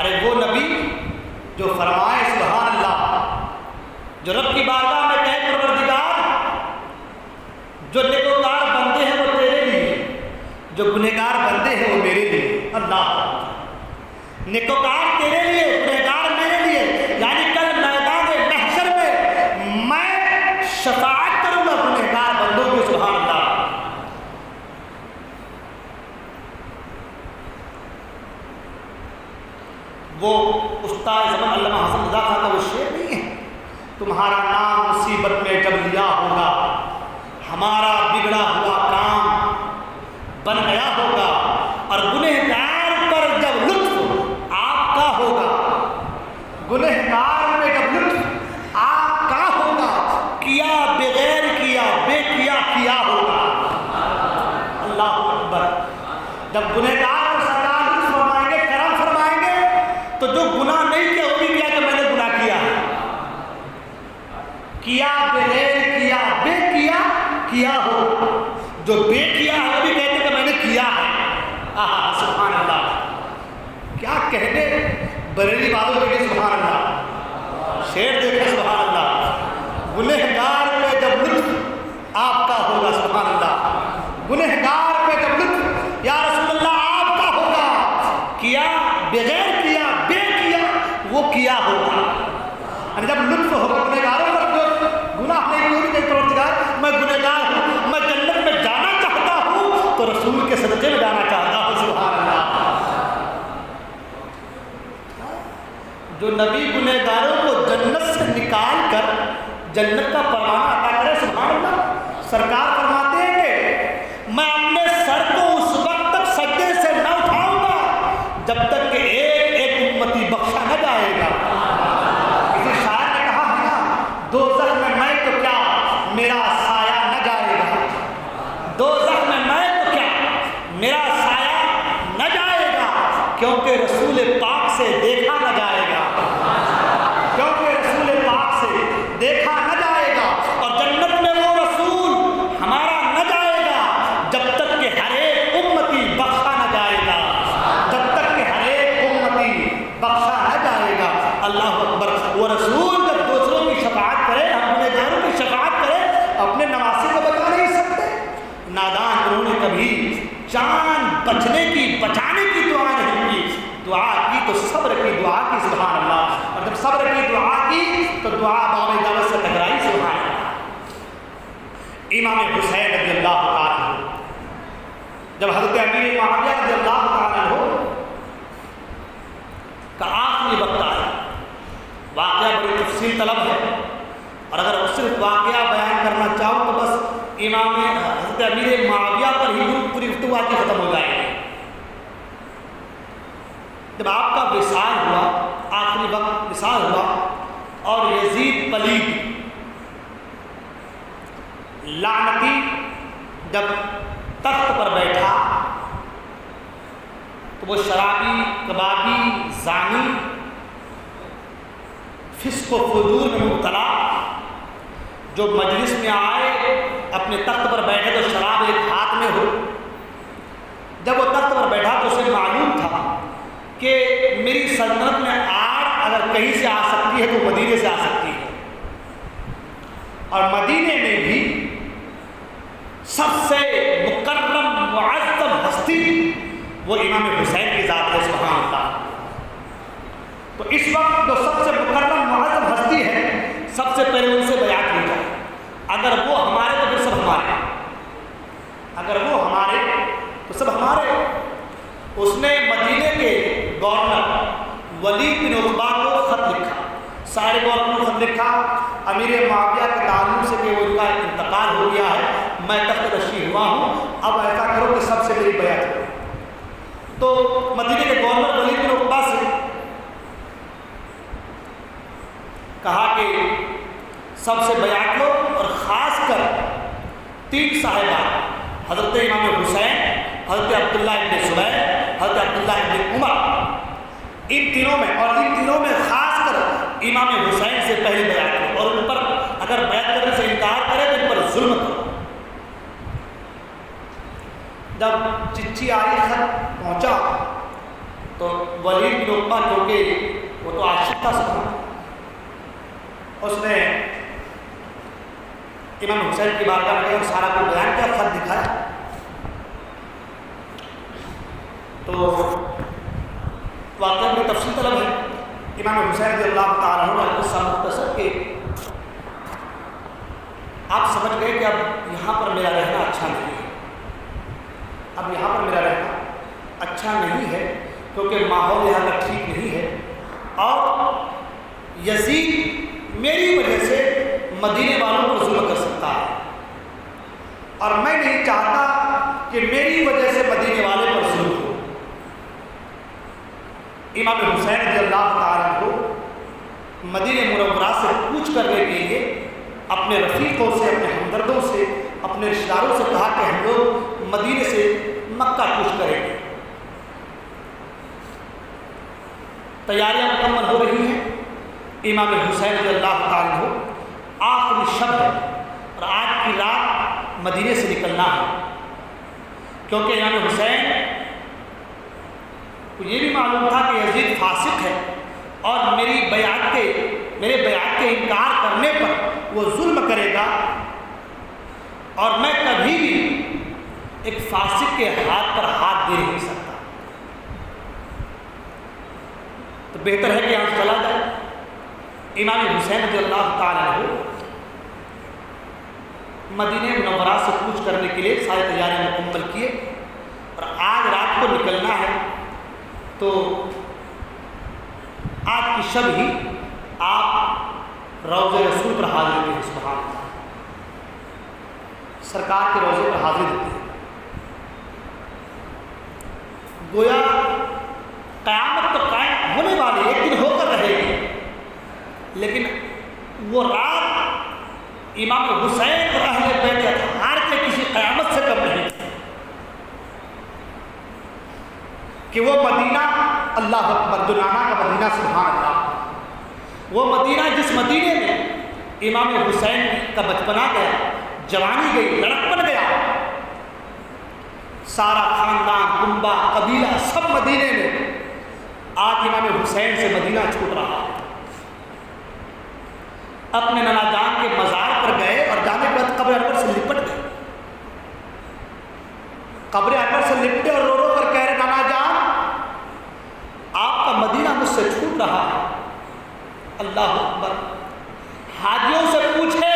ارے وہ نبی جو فرمائے سبحان اللہ، جو رب کی بارگاہ میں کہے پروردگار جو نیکوکار بندے ہیں وہ تیرے لیے، جو گنہگار بندے ہیں وہ میرے لیے. اللہ، نیکوکار تیرے لیے، گنہگار میرے لیے. یعنی کل میدان محشر میں میں شفاعت کروں گا گنہگار بندوں کی. سبحان اللہ. وہ استاد زمان علامہ حسن رضا خان کا وہ شعر نہیں ہے، تمہارا نام مصیبت میں جب لیا ہوگا، ہمارا بگڑا ہوا کام بن گیا ہوگا، اور گنہگار پر جب لطف آپ کا ہوگا، گنہگار میں جب لطف آپ کا ہوگا، کیا بغیر کیا بے کیا کیا ہوگا. اللہ اکبر. جب گنہگار تو جو گناہ نہیں کیا وہ بھی کیا کہ میں نے گناہ کیا ہے، کیا بغیر کیا بے کیا کیا ہو. جو بے کیا ہے وہ بھی کہتے کہ میں نے کیا ہے. سبحان اللہ. کیا کہنے بریلی والوں کے سبحان اللہ. شعر دیکھیں سبحان اللہ. گنہگار پہ جب لطف آپ کا ہوگا. سبحان اللہ. گنہگار پہ جب لطف یا رسول اللہ آپ کا ہوگا، کیا بغیر وہ کیا ہوگا. اور جب لطف ہوگا گنہگاروں پر جو گناہ نہیں ہوگی کہ پروردگار میں گنہگار ہوں، میں جنت میں جانا چاہتا ہوں تو رسول کے صدقے میں جانا چاہتا ہوں. سبحان اللہ. جو نبی گنہگاروں کو جنت سے نکال کر جنت کا پروانہ عطا کرے. سبحان اللہ. سرکار فرماتے ہیں کہ میں اپنے سر کو اس وقت تک سجدے سے نہ اٹھاؤں گا جب تک کہ ایک ایک امتی بخشا نہ جائے گا. کسی شاعر نے کہا ہے نا، دوزخ میں تو کیا میرا سایہ نہ جائے گا. دوزخ میں تو کیا میرا سایہ نہ جائے گا، کیونکہ رسول پاک سے دیکھا نہ جائے گا. کیونکہ رسول پاک سے دیکھا نہ جائے گا. اور جنت میں وہ رسول ہمارا نہ جائے گا جب تک کہ ہر ایک امتی بخشا نہ جائے گا. جب تک کہ ہر ایک امتی بخشا نہ جائے گا. اللہ اکبر. وہ رسول جب دوسروں کی شفاعت کرے، ہم گنہگاروں کی شفاعت کرے، اپنے نواسے کو بچا نہیں سکتے. نادان انہوں نے کبھی جان بچانے کی دعا نہیں کی. دعا کی تو صبر کی دعا کی. سبحان اللہ. اور جب صبر کی دعا کی تو دعا باب دعوت سے ٹکرائی. سبحان اللہ. امام حسین رضی اللہ تعالیٰ عنہ جب حضرت امیر معاویہ رضی اللہ تعالیٰ عنہ کا آخری وقت آیا، واقعہ بڑی تفصیل طلب ہے، اور اگر صرف واقعہ بیان کرنا چاہوں تو بس امام حضرت امیر معاویہ پر ہی پوری گفتگو کی ختم ہو جائے گی. جب آپ کا وصال ہوا، آخری وقت وصال ہوا، اور یزید پلید لعنتی جب تخت پر بیٹھا تو وہ شرابی، کبابی، زانی، فسق و فجور میں مبتلا جو مجلس میں آئے، اپنے تخت پر بیٹھے تو شراب ایک ہاتھ میں ہو. جب وہ تخت پر بیٹھا تو اسے معلوم تھا کہ میری سلطنت میں آڑ اگر کہیں سے آ سکتی ہے تو مدینے سے آ سکتی ہے، اور مدینے میں بھی سب سے مکرم معظم ہستی وہ امام حسین کی ذات ہے. سبحان اللہ. تو اس وقت جو سب سے مکرم معظم ہستی ہے، سب سے پہلے ان سے بیعت لی جائے. اگر وہ ہمارے تو پھر سب ہمارے، اگر وہ ہمارے تو سب ہمارے. اس نے مدینے کے گورنر ولید بن عتبہ کو خط لکھا، سارے گورنر کو خط لکھا امیر معاویہ کے تعلق سے کہ ان کا انتقال ہو گیا ہے، میں تخت نشین ہوا ہوں، اب ایسا کرو کہ سب سے میری بیعت کرو. تو مدینے کے گورنر ولید بن عتبہ سے کہا کہ سب سے بیعت لو، اور خاص کر 3 صاحبان حضرت امام حسین، حضرت عبداللہ ابن زبیر، حضرت عبداللہ ابن عمر، ان تینوں میں، اور ان تینوں میں خاص کر امام حسین سے پہلے بیعت کرو، اور ان پر اگر بیعت کرنے سے انکار کرے تو ان پر ظلم کرو. جب چٹھی آئی، خط پہنچا تو ولید بن عقبہ کیونکہ وہ تو عاشق تھا سب، اس نے امام حسین کی بارگاہ میں اور سارا کو بیان کیا، خط دکھایا. تو واقعہ میں تفصیل طلب ہے. امام حسین رضی اللہ تعالیٰ عنہ نے قصہ مختصر کہ آپ سمجھ گئے کہ اب یہاں پر میرا رہنا اچھا نہیں ہے، اب یہاں پر میرا رہنا اچھا نہیں ہے کیونکہ ماحول یہاں کا ٹھیک نہیں ہے، اور یزید میری وجہ سے مدینے والوں کو ظلم کر سکتا ہے، اور میں نہیں چاہتا کہ میری وجہ سے مدینے والے پر ظلم ہو. امام حسین رضی اللہ تعالیٰ کو مدینہ منورہ سے کوچ کرنے کے لیے اپنے رفیقوں سے، اپنے ہمدردوں سے، اپنے رشتہ داروں سے کہا کہ ہم لوگ مدینے سے مکہ کوچ کریں گے. تیاریاں مکمل ہو رہی ہیں. امام حسین رضی اللہ تعالیٰ کو آخری شب ہے اور آج کی رات مدینے سے نکلنا ہے، کیونکہ امام حسین کو یہ بھی معلوم تھا کہ یزید فاسق ہے اور میرے بیعت کے انکار کرنے پر وہ ظلم کرے گا، اور میں کبھی بھی ایک فاسق کے ہاتھ پر ہاتھ دے نہیں سکتا. تو بہتر ہے کہ یہاں سے چلا جائے. امام حسین رضی اللہ تعالیٰ عنہ مدینہ منورہ سے کوچ کرنے کے لیے ساری تیاریاں مکمل کیے، اور آج رات کو نکلنا ہے. تو آج کی شب ہی آپ روضہ رسول پر حاضر ہوتے ہیں. سبحان اللہ، سرکار کے روضے پر حاضر ہوتے ہیں. گویا قیامت تو قائم ہونے والی ایک دن ہو کر رہے گی، لیکن وہ رات امام حسین اور اہل بیت اطہار کے کسی قیامت سے کم نہیں کہ وہ مدینہ، اللہ اکبر، دنانا کا مدینہ، سبحان اللہ، وہ مدینہ جس مدینے میں امام حسین کا بچپنا گیا، جوانی گئی، لڑکپن گیا، سارا خاندان، کنبہ، قبیلہ سب مدینے میں، آج امام حسین سے مدینہ چھوٹ رہا ہے. اپنے نانا جان کے مزار پر گئے اور جانے کے بعد قبر انور سے لپٹ گئے. قبر انور سے لپٹے اور رو رو کر کہہ رہے نانا جان آپ کا مدینہ مجھ سے چھوٹ رہا ہے. اللہ اکبر. حاجیوں سے پوچھے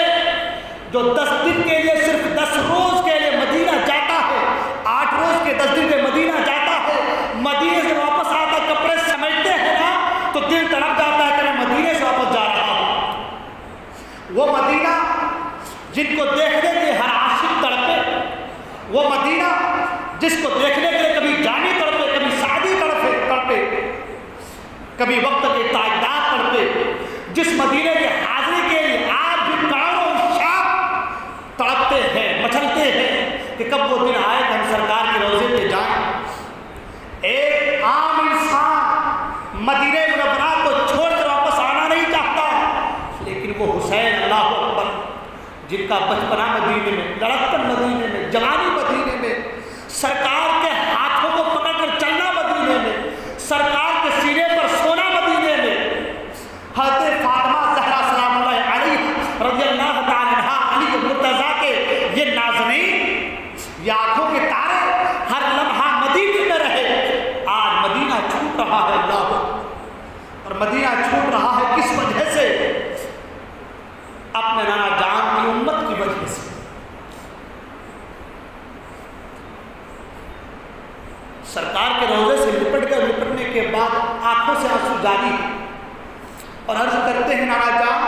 جو 10 دن کے لیے، صرف 10 روز کے لیے مدینہ جاتا ہے، 8 روز کے 10 دن کے مدینہ جاتا ہے، مدینے سے واپس آتا کپڑے سمیٹتے ہیں نا تو دل تڑپ جاتا ہے کہ میں مدینے سے واپس جا رہا ہوں. وہ مدینہ جن کو دیکھنے کے لیے ہر عاشق تڑپے، وہ مدینہ جس کو دیکھنے کے لیے کبھی جانی تڑپے، کبھی سعدی تڑپے، کبھی وقت کے تاجدار تڑپے، جس مدینے کے حاضری کے لیے آج بھی کروڑوں شاہ تڑپتے ہیں، مچلتے ہیں کہ کب وہ دن آئے کہ ہم سرکار کے روضے پہ جائیں. ایک عام انسان مدینہ منورہ کو چھوڑ کر واپس آنا نہیں چاہتا، لیکن وہ حسین، اللہ اکبر، جن کا بچپنا مدینے میں، لڑکپن مدینے میں، جوانی مدینے میں، سرکار کے ہاتھوں کو پکڑ کر چلنا مدینے میں، سرکار کے سینے پر سونا مدینے میں، حضرت فاطمہ زہرا سلام اللہ علیہ رضی اللہ تعالی عنہا، علی مرتضیٰ کے یہ نازنین، یہ آنکھوں کے تارے ہر لمحہ مدینے میں رہے. آج مدینہ چھوٹ رہا ہے. اللہ، اور مدینہ چھوٹ رہا ہے کس وجہ سے؟ اپنے نانا جان کی امت کی وجہ سے. سرکار کے روضے سے لپٹ گئے، لپٹنے کے بعد آنکھوں سے آنسو جاری اور عرض کرتے ہیں نانا جان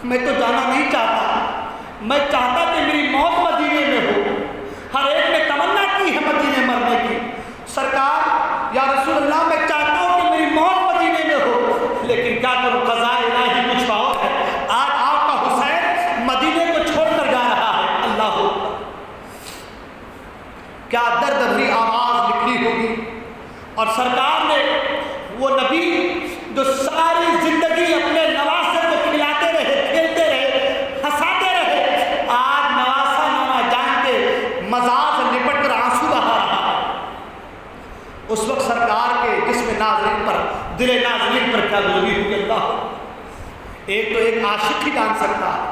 میں تو جانا نہیں چاہتا، میں چاہتا کہ میری موت مدینے میں ہو. ہر ایک نے تمنا کی ہے مدینے مرنے کی. سرکار یا رسول اللہ میں چاہتا ہوں کہ میری موت مدینے میں ہو، لیکن کیا کروں، قضاء الہی کچھ اور ہے. آج آپ کا حسین مدینے کو چھوڑ کر جا رہا ہے. اللہ اکبر. کیا درد بھری آواز نکلی ہوگی. اور سرکار نے وہ نبی جو ساری زندگی اپنے نواسے کو کھلاتے رہے، کھیلتے رہے، ہنساتے رہے، آج نواسا نانا جان کے مزار سے لپٹ کر آنسو بہا رہا ہے. اس وقت سرکار کے جسم ناظرین پر، دل ناظرین پر کیا گزری ہوئی اللہ، ایک تو ایک عاشق ہی جان سکتا ہے۔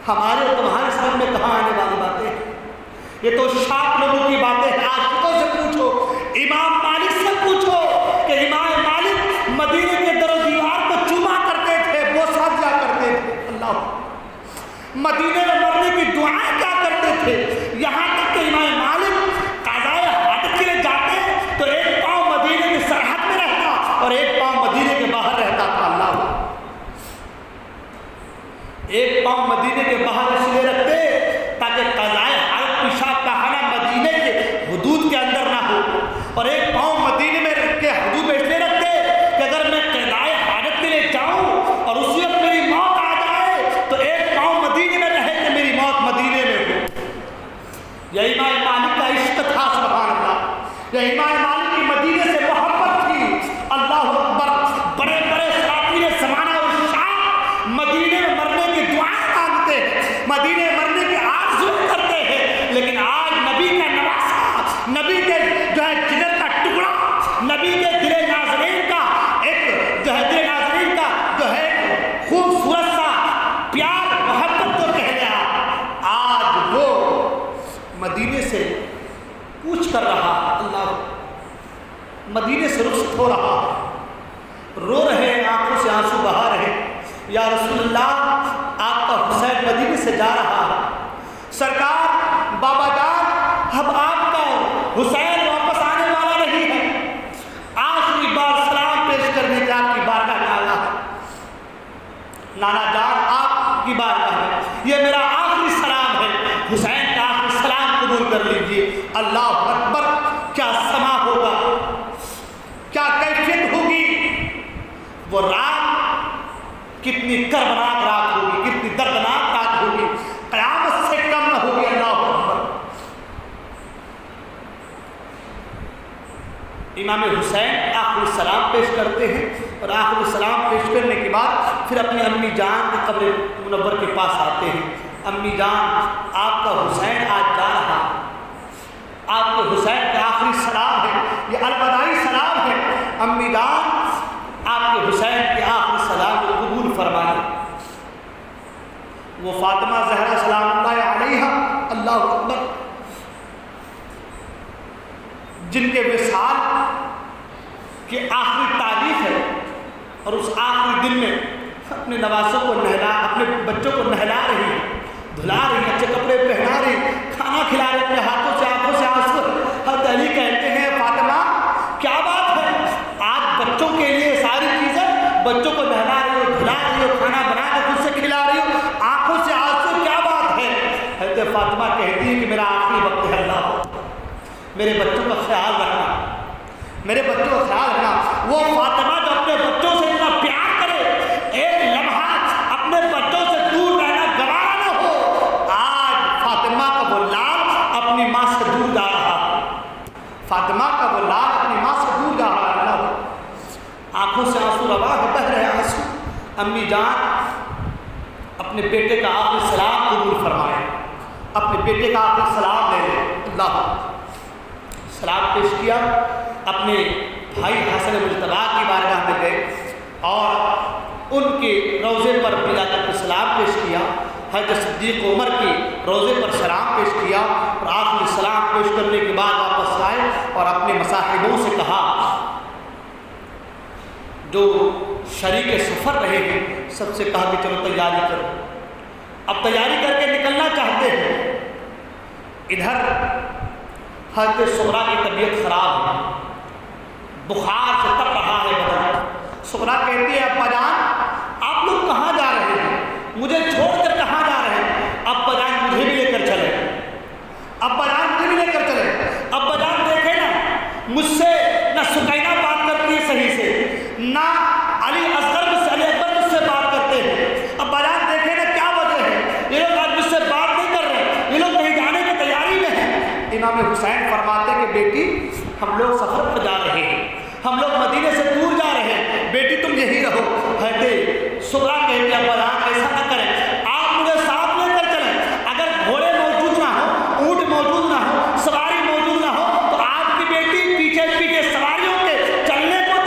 ہمارے اور تمہارے سمجھ میں کہاں آنے والی باتیں ہیں؟ یہ تو شاک لوگوں کی باتیں ہیں۔ عاشقوں سے پوچھو، امام مالک سے پوچھو کہ امام مالک مدینے کے در و دیوار کو چوما کرتے تھے، بوسہ دیا کرتے تھے، اللہ مدینے میں مرنے کی دعائیں کیا کرتے تھے، یہاں تک کہ امام مالک قضائے حاجت کے لیے جاتے تو ایک پاؤں مدینے کی سرحد میں رہتا اور ایک پاؤں مدینے کے باہر رہتا تھا۔ اللہ ایک پاؤں مدینے کے باہر اس لیے رکھتے تاکہ قضائے حاجت پیشاب کا خانہ مدینے کے حدود کے اندر نہ ہو، اور ایک پاؤں مدینے میں کے حدود میں اس لیے رکھتے کہ اگر میں قضائے حاجت کے لیے جاؤں اور اسی وقت میری موت آ جائے تو ایک پاؤں مدینے میں رہے کہ میری موت مدینے میں ہو۔ یہ امام مالک کا عشق تھا، سبحان اللہ، یہ امام مالک کی مدینے سے محبت تھی۔ اللہ اکبر، بڑے بڑے ساتھی زمانہ اور شاہ مدینے میں مرنے کی دعائیں مانگتے ہیں، مدینے میں مرنے کی آرزو کرتے ہیں، لیکن آج نبی کا نواسہ، نبی کے جو ہے جگر کا ٹکڑا، نبی کے دل ناظرین کا ایک جو ہے دل ناظرین کا جو ہے خوبصورت سا پیار محبت تو کہہ لیا، آج وہ مدینے سے کوچ کر رہا، اللہ مدینے سے رخصت ہو رہا، رو رہے ہیں، آنکھوں سے آنسو بہا رہے، یا رسول اللہ آپ کا حسین مدینے سے جا رہا ہے، سرکار بابا جان اب آپ کا حسین واپس آنے والا نہیں ہے، آخری بار سلام پیش کرنے کے آپ کی بارگاہ میں آیا ہے، نانا جان آپ کی بارگاہ میں یہ میرا آخری سلام ہے، حسین کا آخری سلام قبول کر لیجئے۔ اللہ اکبر، کیا سما ہوگا، کیا کیفیت ہوگی، وہ رات کتنی کربناک رات ہوگی، کتنی دردناک رات ہوگی، قیامت سے کم نہ ہوگی۔ اللہ اکبر، امام حسین آخری سلام پیش کرتے ہیں، اور آخری سلام پیش کرنے کے بعد پھر اپنی امی جان کے قبر منور کے پاس آتے ہیں۔ امی جان آپ کا حسین آج جا رہا، آپ کے حسین کا آخری سلام ہے، یہ الوداعی سلام ہے، امی جان آپ کے حسین کے آخری سلام کو قبول فرمائیں۔ وہ فاطمہ زہرا سلام اللہ علیہا، اللہ اکبر، جن کے وصال کی آخری تاریخ ہے، اور اس آخری دن میں اپنے نواسوں کو اپنے بچوں کو نہلا رہی ہے، دھلا رہی، اچھے کپڑے پہنا رہی، کھانا کھلا رہی، اپنے ہاتھوں سے آنکھوں سے آنسو۔ حضرت علی کہتے ہیں فاطمہ کیا بات ہے، آج بچوں کے لیے ساری چیزیں، بچوں کو نہلا رہی ہو، دھلا رہی ہو، کھانا بنا کے خود سے کھلا رہی ہو، آنکھوں سے آنسو، کیا بات ہے؟ حضرت فاطمہ کہتی ہے کہ میرا آخری وقت ہے، اللہ میرے بچوں کا خیال رکھنا، میرے بچوں کا خیال رکھنا۔ وہ فاطمہ جو اپنے بچوں سے اتنا پیار کرے، ایک لمحہ اپنے بچوں سے دور رہنا گوارا نہ ہو، آج فاطمہ کا وہ لال اپنی ماں سے دور جا رہا، فاطمہ کا وہ لال اپنی ماں سے دور جا رہا، اللہ آنکھوں سے آنسو روا ہے، بہہ رہے آنسو۔ امی جان اپنے بیٹے کا آخری سلام قبول فرمائے، اپنے بیٹے کا آخری سلام لے لیں۔ اللہ سلام پیش کیا، اپنے بھائی حسن مجتبیٰ کی بارگاہ میں گئے اور ان کے روضے پر بھی جا کر کے سلام پیش کیا، حضرت صدیق عمر کے روضے پر سلام پیش کیا، اور آخری سلام پیش کرنے کے بعد واپس آئے اور اپنے مصاحبوں سے کہا، جو شریک سفر رہے ہیں سب سے کہا کہ چلو تیاری کرو، اب تیاری کر کے نکلنا چاہتے ہیں۔ ادھر حضرت صغرا کی طبیعت خراب ہے، بخار سے تپ رہا ہے بدن۔ صغرا کہتی ہے ابا جان آپ لوگ کہاں جا رہے ہیں، مجھے چھوڑ کر کہاں جا رہے ہیں؟ ابا جان مجھے بھی لے کر چلے، ابا جان مجھے بھی لے کر چلے۔ ابا جان دیکھے نا، مجھ سے نہ سکینہ بات کرتی ہے صحیح سے، نہ علی اصغر علی اکبر مجھ سے بات کرتے ہیں۔ ابا جان دیکھے نا کیا وجہ ہے، یہ لوگ آج مجھ سے بات نہیں کر رہے، یہ لوگ کہیں جانے کی تیاری میں ہیں۔ امام حسین فرماتے کہ بیٹی ہم لوگ سفر پر جا رہے ہیں، ہم لوگ مدینے سے دور جا رہے ہیں، بیٹی تم یہی رہو۔ حضرت صغرا کہتے ہیں ابا جان ایسا نہ کریں، آپ مجھے ساتھ لے کر چلیں، اگر گھوڑے موجود نہ ہو، اونٹ موجود نہ ہو، سواری موجود نہ ہو، تو آپ کی بیٹی پیچھے پیچھے سواریوں کے چلنے کو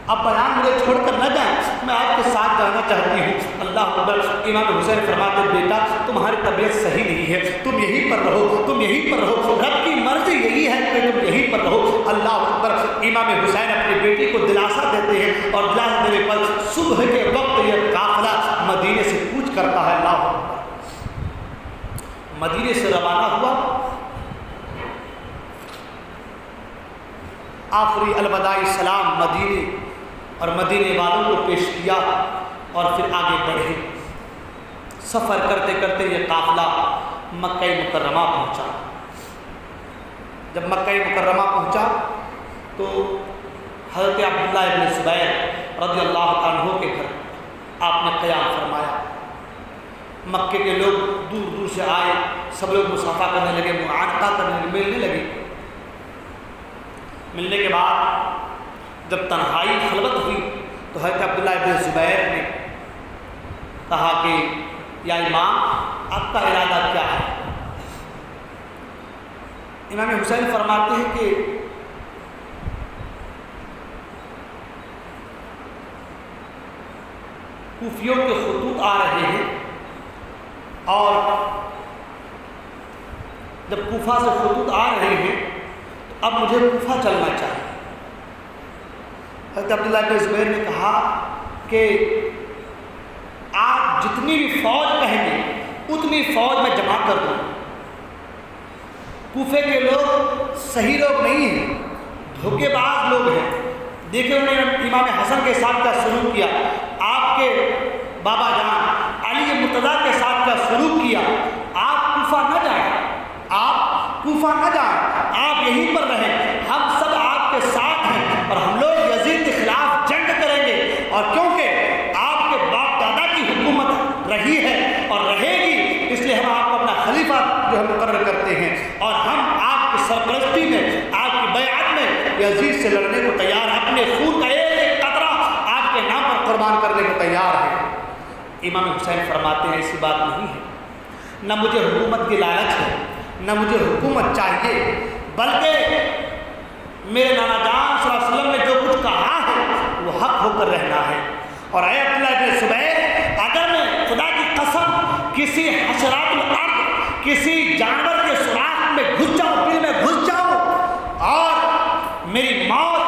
اب بیان مجھے چھوڑ کر نہ جائیں، میں آپ کے ساتھ جانا چاہتی ہوں۔ اللہ اکبر۔ امام حسین فرماتے بیٹا تمہاری طبیعت صحیح نہیں ہے، تم یہیں پر رہو، تم یہیں پر رہو، رب کی مرضی یہی ہے کہ تم یہیں پر رہو۔ اللہ اکبر۔ امام حسین اپنی بیٹی کو دلاسا دیتے ہیں، اور دلاسا دینے پر صبح کے وقت یہ قافلہ مدینے سے کوچ کرتا ہے۔ اللہ اکبر۔ مدینے سے روانہ ہوا، آخری الوداعی سلام مدینے اور مدینے والوں کو پیش کیا، اور پھر آگے بڑھے۔ سفر کرتے کرتے یہ قافلہ مکہ مکرمہ پہنچا۔ جب مکہ مکرمہ پہنچا تو حضرت عبداللہ ابن زبیر رضی اللہ عنہ کے گھر آپ نے قیام فرمایا۔ مکے کے لوگ دور دور سے آئے، سب لوگ مصافحہ کرنے لگے، معانقہ کرنے لگے، ملنے لگے۔ ملنے کے بعد جب تنہائی خلوت ہوئی تو حضرت عبداللہ ابن زبیر نے کہا کہ یا امام آپ کا ارادہ کیا ہے؟ امام حسین فرماتے ہیں کہ کوفیوں کے خطوط آ رہے ہیں، اور جب کوفہ سے خطوط آ رہے ہیں تو اب مجھے کوفہ چلنا چاہیے۔ حضرت عبداللہ ابن زبیر نے کہا کہ آپ جتنی بھی فوج کہیں گے اتنی فوج میں جمع کر دوں۔ کوفے کے لوگ صحیح لوگ نہیں ہیں، دھوکے باز لوگ ہیں۔ دیکھیں انہوں نے امام حسن کے ساتھ کیا سلوک کیا، آپ کے بابا جان علی مرتضیٰ کے ساتھ کیا سلوک کیا۔ آپ کوفہ نہ جائیں، آپ کوفہ نہ جائیں، آپ یہیں پر رہیں، ہم سب آپ کے ساتھ ہیں، اور ہم لوگ یزید کے خلاف جنگ کریں گے، اور کیونکہ آپ کے باپ دادا کی حکومت رہی ہے اور رہے گی، اس لیے ہم آپ کو اپنا خلیفہ جو ہم مقرر کرتے ہیں، اور ہم آپ کی سرپرستی میں، آپ کی بیعت میں یزید سے لڑنے کو تیار ہیں، اپنے خون کا ایک ایک قطرہ آپ کے نام پر قربان کرنے کو تیار ہیں۔ امام حسین فرماتے ہیں ایسی بات نہیں ہے، نہ مجھے حکومت کی لالچ ہے، نہ مجھے حکومت چاہیے، بلکہ میرے نانا جان صلی اللہ علیہ وسلم نے جو کچھ کہا ہے وہ حق ہو کر رہنا ہے۔ اور اے عبداللہ ابن زبیر، اگر میں خدا کی قسم کسی حشرات الارض، کسی جانور کے سوراخ میں گھس جاؤں، دل میں گھس جاؤں، اور میری موت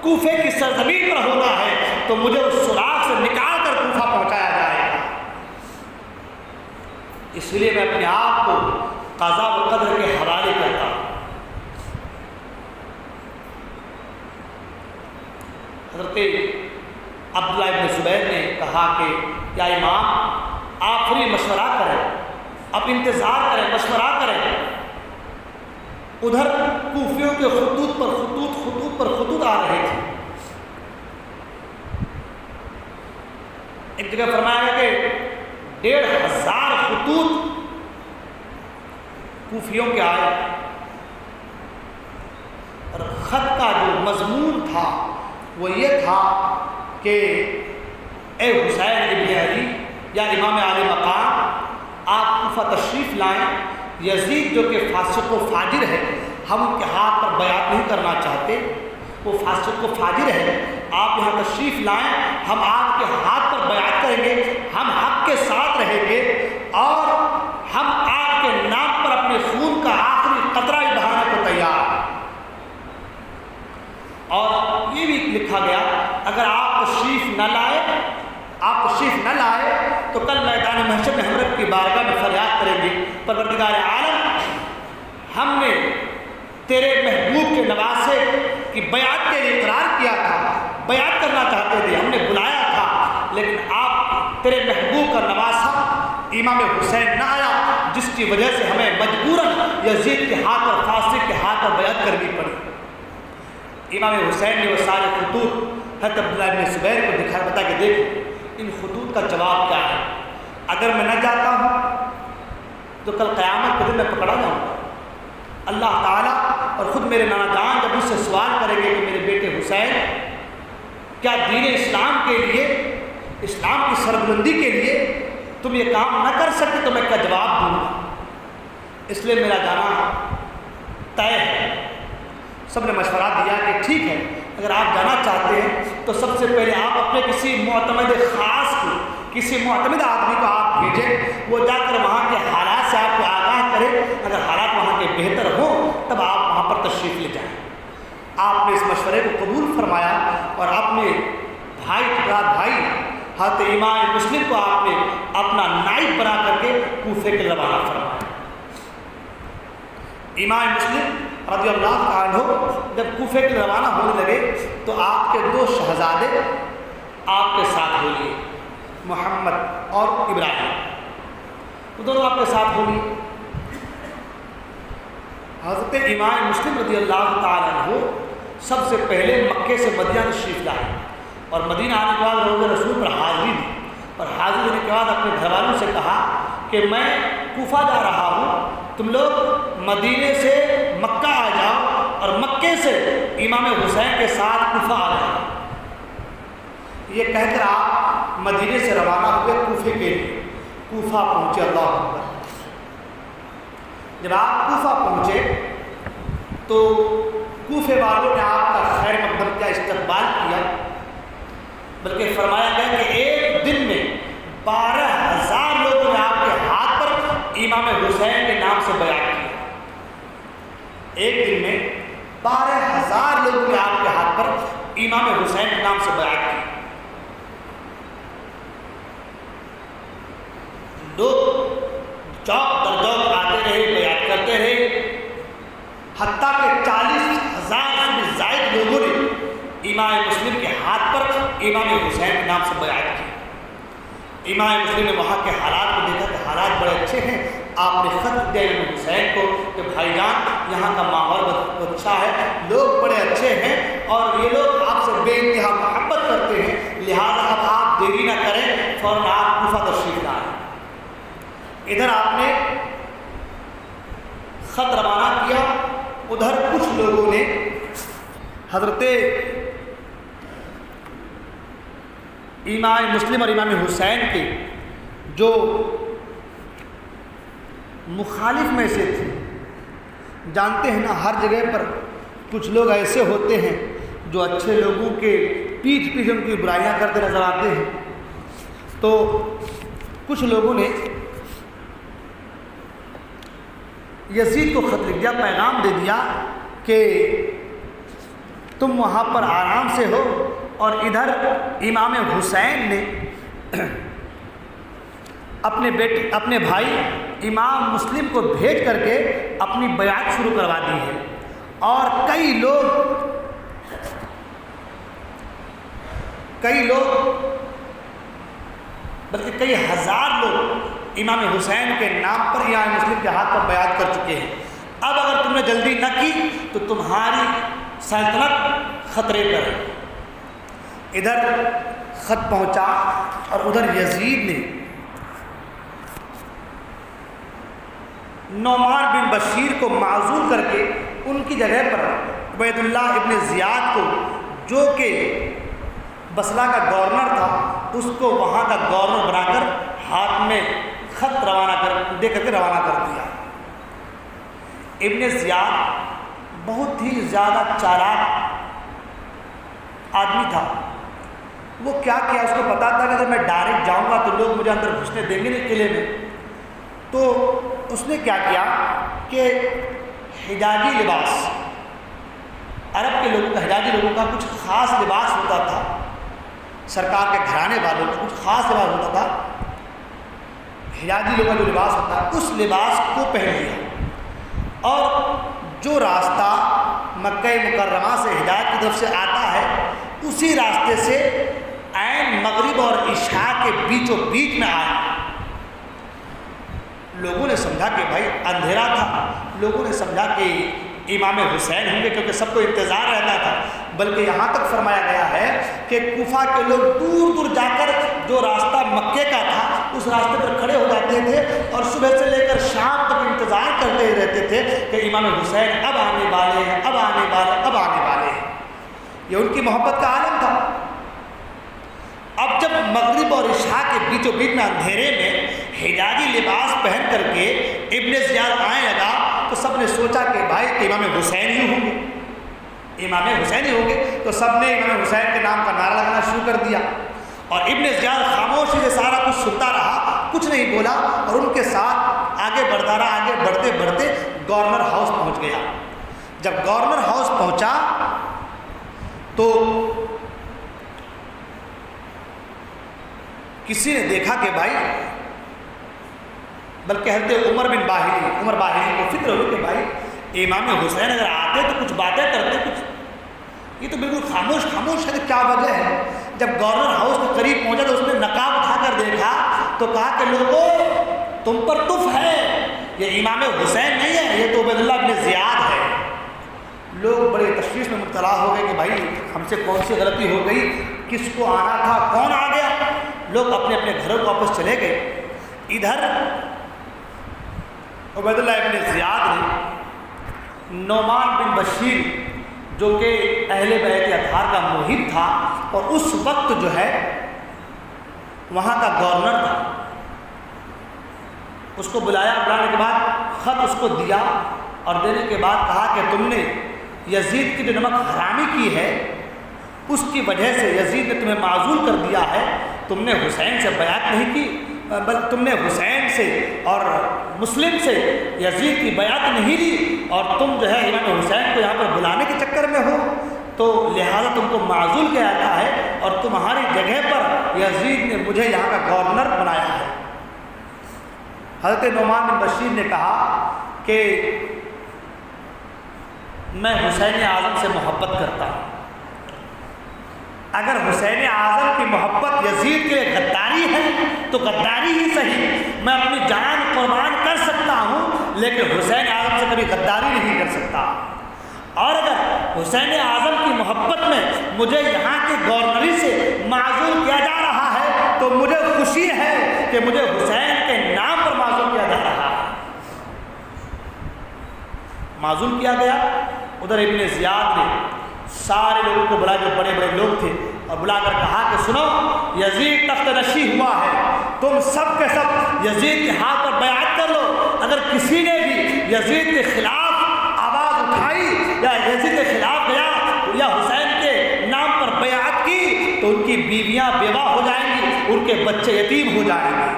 کوفے کی سرزمین پر ہونا ہے، تو مجھے اس سوراخ سے نکال کر کوفہ پہنچایا جائے گا۔ اس لیے میں اپنے آپ کو قضاء و قدر کے حوالے کرتا ہوں۔ حضرت عبداللہ ابن زبیر نے کہا کہ یا امام آخری مشورہ کریں، اب انتظار کریں، مشورہ کریں۔ ادھر کوفیوں کے خطوط پر خطوط آ رہے تھے۔ ایک جگہ فرمایا گیا کہ 1500 خطوط کوفیوں کے آئے، اور خط کا جو مضمون تھا وہ یہ تھا کہ اے حسین ابن علی یا امام علی مقام، آپ کوفہ تشریف لائیں، یزید جو کہ فاسق و فاجر ہے، ہم ان کے ہاتھ پر بیعت نہیں کرنا چاہتے، وہ فاسق و فاجر ہے، آپ یہاں تشریف لائیں، ہم آپ کے ہاتھ پر بیعت کریں گے، ہم حق کے ساتھ رہیں گے، اور ہم آپ کے نام پر اپنے خون کا آخری قطرہ بھی بہانے کو تیار ہیں۔ اور یہ بھی لکھا گیا اگر آپ تشریف نہ لائے تو کل میدان محشر میں ہم رب کی بارگاہ میں فریاد کریں گے، پروردگار عالم، ہم نے تیرے محبوب کے نواسے کی بیعت کے لیے اقرار کیا تھا، بیعت کرنا چاہتے تھے، ہم نے بلایا تھا، لیکن آپ تیرے محبوب کا نواسا امام حسین نہ آیا، جس کی وجہ سے ہمیں مجبوراً یزید کے ہاتھ اور فاسق کے ہاتھ پر بیعت کرنی پڑی۔ امام حسین نے وہ سارے خطوط حضرت عبداللہ ابن زبیر کو دکھا بتا کہ دیکھو ان خطوط کا جواب کیا ہے، اگر میں نہ جاتا ہوں تو کل قیامت کے دن میں پکڑا جاؤں گا۔ اللہ تعالیٰ اور خود میرے نانا جان جب مجھ سے سوال کریں گے کہ میرے بیٹے حسین کیا دین اسلام کے لیے، اسلام کی سربلندی کے لیے تم یہ کام نہ کر سکتے تو میں کیا جواب دوں گا؟ اس لیے میرا جانا طے ہے۔ سب نے مشورہ دیا کہ ٹھیک ہے اگر آپ جانا چاہتے ہیں تو سب سے پہلے آپ اپنے کسی معتمد خاص کو، کسی معتمد آدمی کو آپ بھیجیں، وہ جا کر وہاں کے حالات سے آپ کو آگاہ کرے، اگر حالات وہاں کے بہتر ہوں تب آپ وہاں پر تشریف لے جائیں۔ آپ نے اس مشورے کو قبول فرمایا اور اپنے بھائی حضرت امام مسلم کو آپ نے اپنا نائب بنا کر کے کوفے کے روانہ فرمایا۔ امام مسلم رضی اللہ تعالیٰ عنہ جب کوفے کے روانہ ہونے لگے تو آپ کے 2 شہزادے آپ کے ساتھ ہو لیے، محمد اور ابراہیم، وہ دونوں آپ کے ساتھ ہو لیے۔ حضرت امام مسلم رضی اللہ تعالیٰ عنہ سب سے پہلے مکے سے مدینہ تشریف لائے اور مدینہ آنے کے بعد روضہ رسول پر حاضری دی، اور حاضری دینے کے بعد اپنے گھر والوں سے کہا کہ میں کوفہ جا رہا ہوں، تم لوگ مدینے سے مکہ آ جاؤ اور مکے سے امام حسین کے ساتھ کوفہ آ جاؤ۔ یہ کہہ کر آپ مدینے سے روانہ ہوئے کوفے کے لیے۔ کوفہ پہنچے، اللہ اکبر۔ جب آپ کوفہ پہنچے تو کوفے والوں نے آپ کا خیر مقدم کیا، استقبال کیا، بلکہ فرمایا گیا کہ ایک دن میں 12,000 لوگوں نے آپ کے ہاتھ پر امام حسین کے نام سے بیعت کیا۔ ایک دن میں 12,000 لوگوں نے آپ کے ہاتھ پر امام حسین کے نام سے بیعت کی۔ لوگ چوک در چوک آتے رہے، بیعت کرتے رہے، حتیٰ کہ 40,000 سے بھی زائد لوگوں نے امام مسلم کے ہاتھ پر امام حسین کے نام سے بیعت کی۔ امام مسلم نے وہاں کے حالات کو دیکھا کہ حالات بڑے اچھے ہیں۔ آپ نے خط دیا امام حسین کو کہ بھائی جان یہاں کا ماحول بہت اچھا ہے، لوگ بڑے اچھے ہیں اور یہ لوگ آپ سے بے انتہا محبت کرتے ہیں، لہٰذا اب آپ دیری نہ کریں، فوراً آپ کوفہ تشریف لائیں۔ ادھر آپ نے خط روانہ کیا، ادھر کچھ لوگوں نے حضرت امام مسلم اور امام حسین کے جو مخالف میں سے تھے، جانتے ہیں نا ہر جگہ پر کچھ لوگ ایسے ہوتے ہیں جو اچھے لوگوں کے پیٹھ پیچھے ان کی برائیاں کرتے نظر آتے ہیں، تو کچھ لوگوں نے یزید کو خط لکھ دیا، پیغام دے دیا کہ تم وہاں پر آرام سے ہو، اور ادھر امام حسین نے اپنے بھائی امام مسلم کو بھیج کر کے اپنی بیعت شروع کروا دی ہے، اور کئی لوگ بلکہ کئی ہزار لوگ امام حسین کے نام پر امام مسلم کے ہاتھ پر بیعت کر چکے ہیں۔ اب اگر تم نے جلدی نہ کی تو تمہاری سلطنت خطرے پر ہے۔ ادھر خط پہنچا اور ادھر یزید نے نعمان بن بشیر کو معزول کر کے ان کی جگہ پر عبید اللہ ابن زیاد کو، جو کہ بصرہ کا گورنر تھا، اس کو وہاں کا گورنر بنا کر ہاتھ میں خط دے کر کے روانہ کر دیا۔ ابن زیاد بہت ہی زیادہ چالاک آدمی تھا۔ وہ کیا کیا، اس کو پتا تھا کہ اگر میں ڈائریکٹ جاؤں گا تو لوگ مجھے اندر گھسنے دیں گے نہیں قلعے میں، تو اس نے کیا کیا کہ حجازی لباس، عرب کے لوگوں کا، حجازی لوگوں کا کچھ خاص لباس ہوتا تھا، سرکار کے گھرانے والوں کا کچھ خاص لباس ہوتا تھا، حجازی لوگوں کا جو لباس ہوتا ہے اس لباس کو پہن لیا، اور جو راستہ مکہ مکرمہ سے ہدایت کی طرف سے آتا ہے اسی راستے سے عین مغرب اور عشاء کے بیچوں بیچ میں آیا۔ لوگوں نے سمجھا کہ بھائی اندھیرا تھا، لوگوں نے سمجھا کہ امام حسین ہوں گے، کیونکہ سب کو انتظار رہتا تھا، بلکہ یہاں تک فرمایا گیا ہے کہ کوفہ کے لوگ دور دور جا کر جو راستہ مکے کا تھا اس راستے پر کھڑے ہو جاتے تھے اور صبح سے لے کر شام تک انتظار کرتے رہتے تھے کہ امام حسین اب آنے والے ہیں، اب آنے والے، اب آنے والے ہیں۔ یہ ان کی محبت کا عالم تھا۔ اب جب مغرب اور عشاء کے بیچوں بیچ میں اندھیرے میں حجازی لباس پہن کر کے ابن زیاد آنے لگا تو سب نے سوچا کہ بھائی کہ امام حسین ہی ہوں گے، امام حسین ہی ہوں گے۔ تو سب نے امام حسین کے نام کا نعرہ لگانا شروع کر دیا، اور ابن زیاد خاموشی سے سارا کچھ سنتا رہا، کچھ نہیں بولا، اور ان کے ساتھ آگے بڑھتا رہا۔ آگے بڑھتے بڑھتے گورنر ہاؤس پہنچ گیا۔ جب گورنر ہاؤس پہنچا تو کسی نے دیکھا کہ بھائی، بلکہ حضرت عمر باہلی کو فکر ہوئی کہ بھائی امام حسین اگر آتے تو کچھ باتیں کرتے، کچھ یہ تو بالکل خاموش ہے، کیا وجہ ہے؟ جب گورنر ہاؤس کے قریب پہنچا تو اس نے نقاب اٹھا کر دیکھا تو کہا کہ لوگوں تم پر تف ہے، یہ امام حسین نہیں ہے، یہ تو عبید اللہ بن زیاد ہے۔ لوگ بڑے تشویش میں مبتلا ہو گئے کہ بھائی ہم سے کون سی غلطی ہو گئی، کس کو آنا تھا، کون آ گیا؟ لوگ اپنے اپنے گھروں کو واپس چلے گئے۔ ادھر عبید اللہ بن زیاد نے نعمان بن بشیر جو کہ اہل بیت اطہار کا محب تھا اور اس وقت جو ہے وہاں کا گورنر تھا، اس کو بلایا، بلانے کے بعد خط اس کو دیا، اور دینے کے بعد کہا کہ تم نے یزید کی جو نمک حرامی کی ہے اس کی وجہ سے یزید نے تمہیں معزول کر دیا ہے، تم نے حسین سے بیعت نہیں کی، بلکہ تم نے حسین سے اور مسلم سے یزید کی بیعت نہیں لی، اور تم جو ہے امام حسین کو یہاں پر بلانے کے چکر میں ہو، تو لہٰذا تم کو معزول کیا جاتا ہے، اور تمہاری جگہ پر یزید نے مجھے یہاں کا گورنر بنایا ہے۔ حضرت نعمان بن بشیر نے کہا کہ میں حسین اعظم سے محبت کرتا ہوں، اگر حسین اعظم کی محبت یزید کے لیے غداری ہے تو غداری ہی صحیح، میں اپنی جان قربان کر سکتا ہوں، لیکن حسین اعظم سے کبھی غداری نہیں کر سکتا۔ اور اگر حسین اعظم کی محبت میں مجھے یہاں کی گورنری سے معزول کیا جا رہا ہے تو مجھے خوشی ہے کہ مجھے حسین کے نام پر معزول کیا جا رہا ہے۔ معزول کیا گیا۔ ادھر ابن زیاد نے سارے لوگوں کو بلا، جو بڑے بڑے لوگ تھے، اور بلا کر کہا کہ سنو، یزید تخت نشی ہوا ہے، تم سب کے سب یزید کے ہاتھ پر بیعت کر لو۔ اگر کسی نے بھی یزید کے خلاف آواز اٹھائی یا یزید کے خلاف گیا یا حسین کے نام پر بیعت کی تو ان کی بیویاں بیوہ ہو جائیں گی، ان کے بچے یتیم ہو جائیں گے،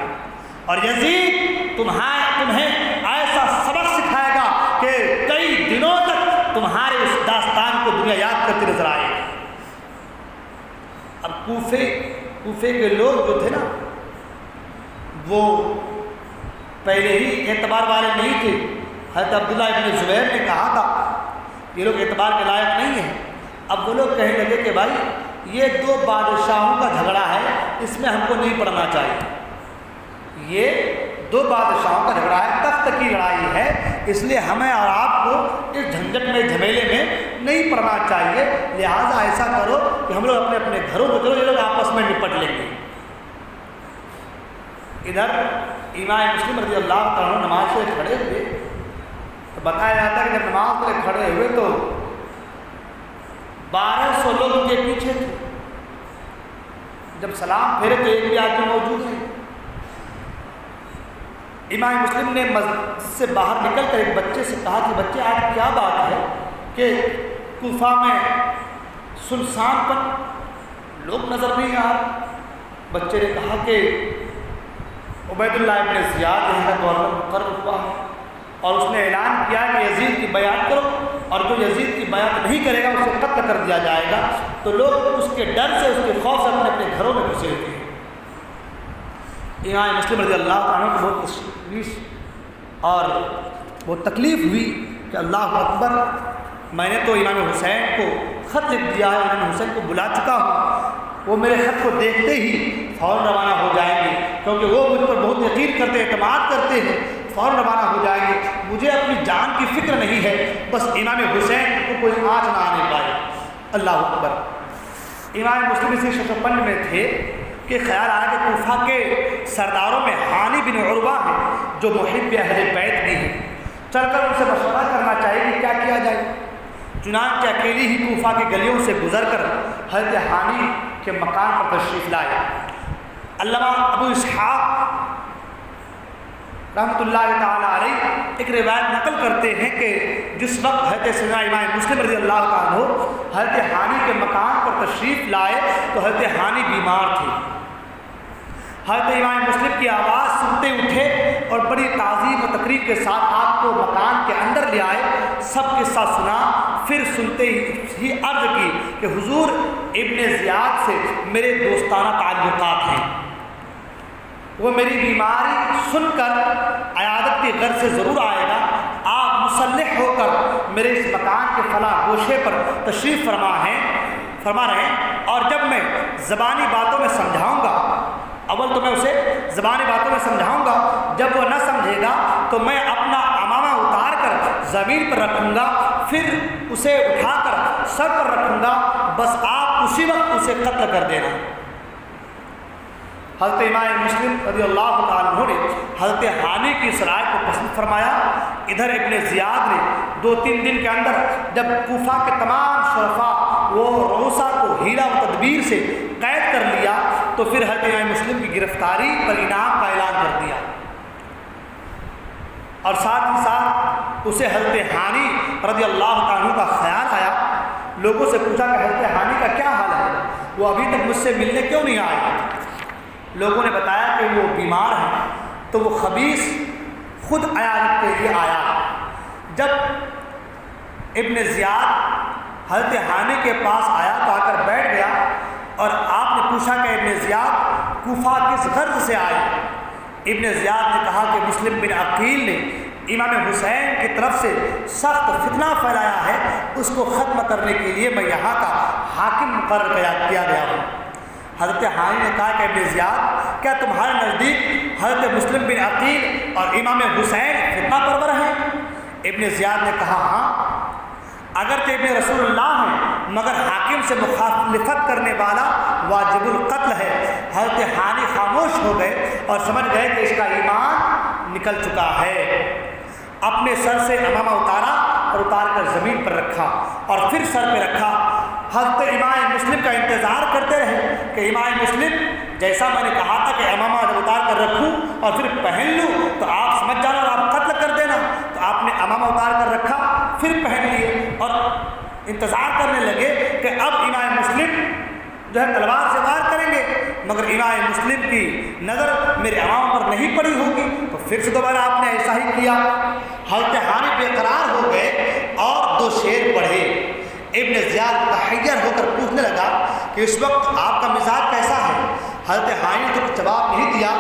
اور یزید تمہیں ایسا سبق سکھائے گا کہ کئی دنوں تک تمہارے اس داستان کو دنیا یاد کرتی نظر آئے گی۔ اب کوفے کے لوگ جو تھے نا، وہ پہلے ہی اعتبار والے نہیں تھے۔ حضرت عبداللہ ابن زبیر نے کہا تھا یہ لوگ اعتبار کے لائق نہیں ہیں۔ اب وہ لوگ کہنے لگے کہ بھائی یہ دو بادشاہوں کا جھگڑا ہے، اس میں ہم کو نہیں پڑنا چاہیے، یہ دو بادشاہوں کا جھگڑا ہے، تخت کی لڑائی ہے، اس لیے ہمیں اور آپ کو اس جھنجٹ میں، جھمیلے میں نہیں پڑنا چاہیے، لہٰذا ایسا کرو کہ ہم لوگ اپنے اپنے گھروں میں چلو، یہ لوگ آپس میں نپٹ لیں گے۔ ادھر امام مسلم رضی اللہ تعالیٰ عنہ نماز سے کھڑے ہوئے تو بتایا جاتا ہے کہ جب نماز سے کھڑے ہوئے تو 1200 لوگ ان کے پیچھے تھے۔ جب سلام پھیرے تو ایک بھی آدمی موجود ہے۔ امام مسلم نے مسجد سے باہر نکل کر ایک بچے سے کہا کہ بچے آج کیا بات ہے کہ کوفہ میں سنسان پر لوگ نظر نہیں آ رہے؟ بچے نے کہا کہ عبید اللہ ابن زیاد یہاں کا گورنر مقرر ہوا ہے، اور اس نے اعلان کیا کہ یزید کی بیعت کرو، اور جو یزید کی بیعت نہیں کرے گا اسے قتل کر دیا جائے گا۔ تو لوگ اس کے ڈر سے، اس کے خوف سے اپنے اپنے گھروں میں گھسے ہوئے ہیں۔ امام مسلم رضی اللہ عنہ کو بہت تشویش اور بہت تکلیف ہوئی کہ اللہ اکبر، میں نے تو امام حسین کو خط لکھ دیا ہے، امام حسین کو بلا چکا ہوں، وہ میرے خط کو دیکھتے ہی فوراً روانہ ہو جائیں گے، کیونکہ وہ مجھ پر بہت یقین کرتے، اعتماد کرتے ہیں، فوراً روانہ ہو جائیں گے، مجھے اپنی جان کی فکر نہیں ہے، بس امام حسین کو کوئی آنچ نہ آنے پائے۔ اللہ اکبر۔ امام مسلم اسی شکپن میں تھے کہ خیال آیا کہ کوفہ کے سرداروں میں حانی بن عروہ ہیں جو محب اہل بیت بھی ہیں، چل کر ان سے مشورہ کرنا چاہیے کہ کیا کیا جائے۔ چنانچہ اکیلی ہی کوفہ کے گلیوں سے گزر کر حضرت حانی کے مکان پر تشریف لائے۔ علامہ ابو اسحاق رحمۃ اللہ تعالیٰ علیہ ایک روایت نقل کرتے ہیں کہ جس وقت حضرت سیدنا امام مسلم رضی اللہ تعالیٰ عنہ حضرت ہانی کے مکان پر تشریف لائے تو حضرت ہانی بیمار تھے۔ حضرت امام مسلم کی آواز سنتے اٹھے اور بڑی تعظیم و تقریب کے ساتھ آپ کو مکان کے اندر لے آئے، سب قصہ سنا، پھر سنتے ہی عرض کی کہ حضور ابن زیاد سے میرے دوستانہ تعلقات ہیں، وہ میری بیماری سن کر عیادت کی غرض سے ضرور آئے گا، آپ مسلح ہو کر میرے اس مکان کے فلاں گوشے پر تشریف فرما رہے ہیں، اور جب میں زبانی باتوں میں سمجھاؤں گا، اول تو میں اسے زبانی باتوں میں سمجھاؤں گا، جب وہ نہ سمجھے گا تو میں اپنا عمامہ اتار کر زمین پر رکھوں گا، پھر اسے اٹھا کر سر پر رکھوں گا، بس آپ اسی وقت اسے قتل کر دینا۔ حضرت امام مسلم رضی اللہ تعالیٰ عنہ نے حضرت ہانی کی صلاح کو پسند فرمایا۔ ادھر ابن زیاد نے 2-3 دن کے اندر جب کوفہ کے تمام شرفاء وہ روسا کو ہیرا و تدبیر سے قید کر لیا تو پھر حضرت امام مسلم کی گرفتاری پر انعام کا اعلان کر دیا، اور ساتھ ہی ساتھ اسے حضرت ہانی رضی اللہ تعالیٰ کا خیال آیا۔ لوگوں سے پوچھا کہ حضرت ہانی کا کیا حال ہے، وہ ابھی تک مجھ سے ملنے کیوں نہیں آئے؟ لوگوں نے بتایا کہ وہ بیمار ہیں، تو وہ خبیث خود عیادت کے لیے آیا۔ جب ابن زیاد حضرت ہانی کے پاس آیا تو آ کر بیٹھ گیا، اور آپ نے پوچھا کہ ابن زیاد کوفہ کس غرض سے آئے؟ ابن زیاد نے کہا کہ مسلم بن عقیل نے امام حسین کی طرف سے سخت فتنہ پھیلایا ہے، اس کو ختم کرنے کے لیے میں یہاں کا حاکم مقرر کیا گیا ہوں۔ حضرت ہانی نے کہا کہ ابن زیاد، کیا تمہارے نزدیک حضرت مسلم بن عقیل اور امام حسین فتنہ پرور ہیں؟ ابن زیاد نے کہا ہاں، اگر کہ ابن رسول اللہ ہیں مگر حاکم سے مخالفت کرنے والا واجب القتل ہے۔ حضرت ہانی خاموش ہو گئے اور سمجھ گئے کہ اس کا ایمان نکل چکا ہے۔ اپنے سر سے عمامہ اتارا اور اتار کر زمین پر رکھا اور پھر سر پہ رکھا۔ حضرت امام مسلم کا انتظار کرتے رہے کہ امام مسلم جیسا میں نے کہا تھا کہ امامہ جب اتار کر رکھوں اور پھر پہن لوں تو آپ سمجھ جانا اور آپ قتل کر دینا، تو آپ نے امامہ اتار کر رکھا، پھر پہن لیے اور انتظار کرنے لگے کہ اب امام مسلم جو ہے تلوار سے وار کریں گے، مگر امام مسلم کی نظر میرے امام پر نہیں پڑی ہوگی، تو پھر سے دوبارہ آپ نے ایسا ہی کیا۔ حضرت ہانی بے قرار ہو گئے اور 2 شعر پڑھے۔ ابن زیاد تحیر ہو کر پوچھنے لگا کہ اس وقت آپ کا مزاج کیسا ہے؟ حضرت ہانی نے تو جواب نہیں دیا،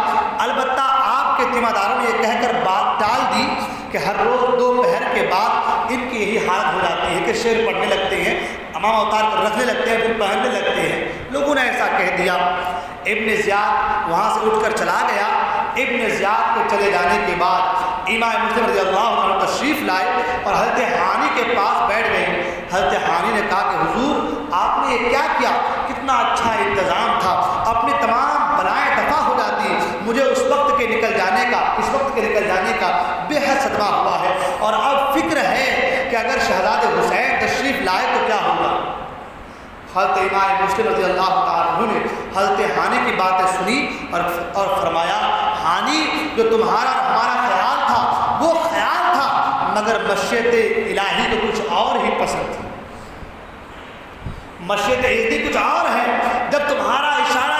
البتہ آپ کے ذمہ داروں نے یہ کہہ کر بات ٹال دی کہ ہر روز دوپہر کے بعد ان کی یہی حالت ہو جاتی ہے کہ شعر پڑھنے لگتے ہیں، امامہ اتار کر رکھنے لگتے ہیں، پھر پہننے لگتے ہیں۔ لوگوں نے ایسا کہہ دیا۔ ابن زیاد وہاں سے اٹھ کر چلا گیا۔ ابن زیاد کے چلے جانے کے بعد امام مسلم رضی اللہ عنہ تشریف لائے اور حضرت ہانی کے پاس بیٹھ گئے۔ حضرت ہانی نے کہا کہ حضور آپ نے یہ کیا کیا؟ کتنا اچھا انتظام تھا، اپنی تمام بلائیں دفع ہو جاتی، مجھے اس وقت کے نکل جانے کا بے حد صدمہ ہوا ہے، اور اب فکر ہے کہ اگر شہزادے حسین تشریف لائے تو کیا ہوگا۔ حضرت امام مسلم رضی اللہ تعالیٰ عنہ نے حضرت ہانی کی باتیں سنی اور فرمایا، ہانی جو تمہارا اور ہمارا خیال تھا وہ خیال تھا، مگر مشیت الہی کو کچھ اور ہی پسند تھی۔ مشیت الہی کچھ اور ہے۔ جب تمہارا اشارہ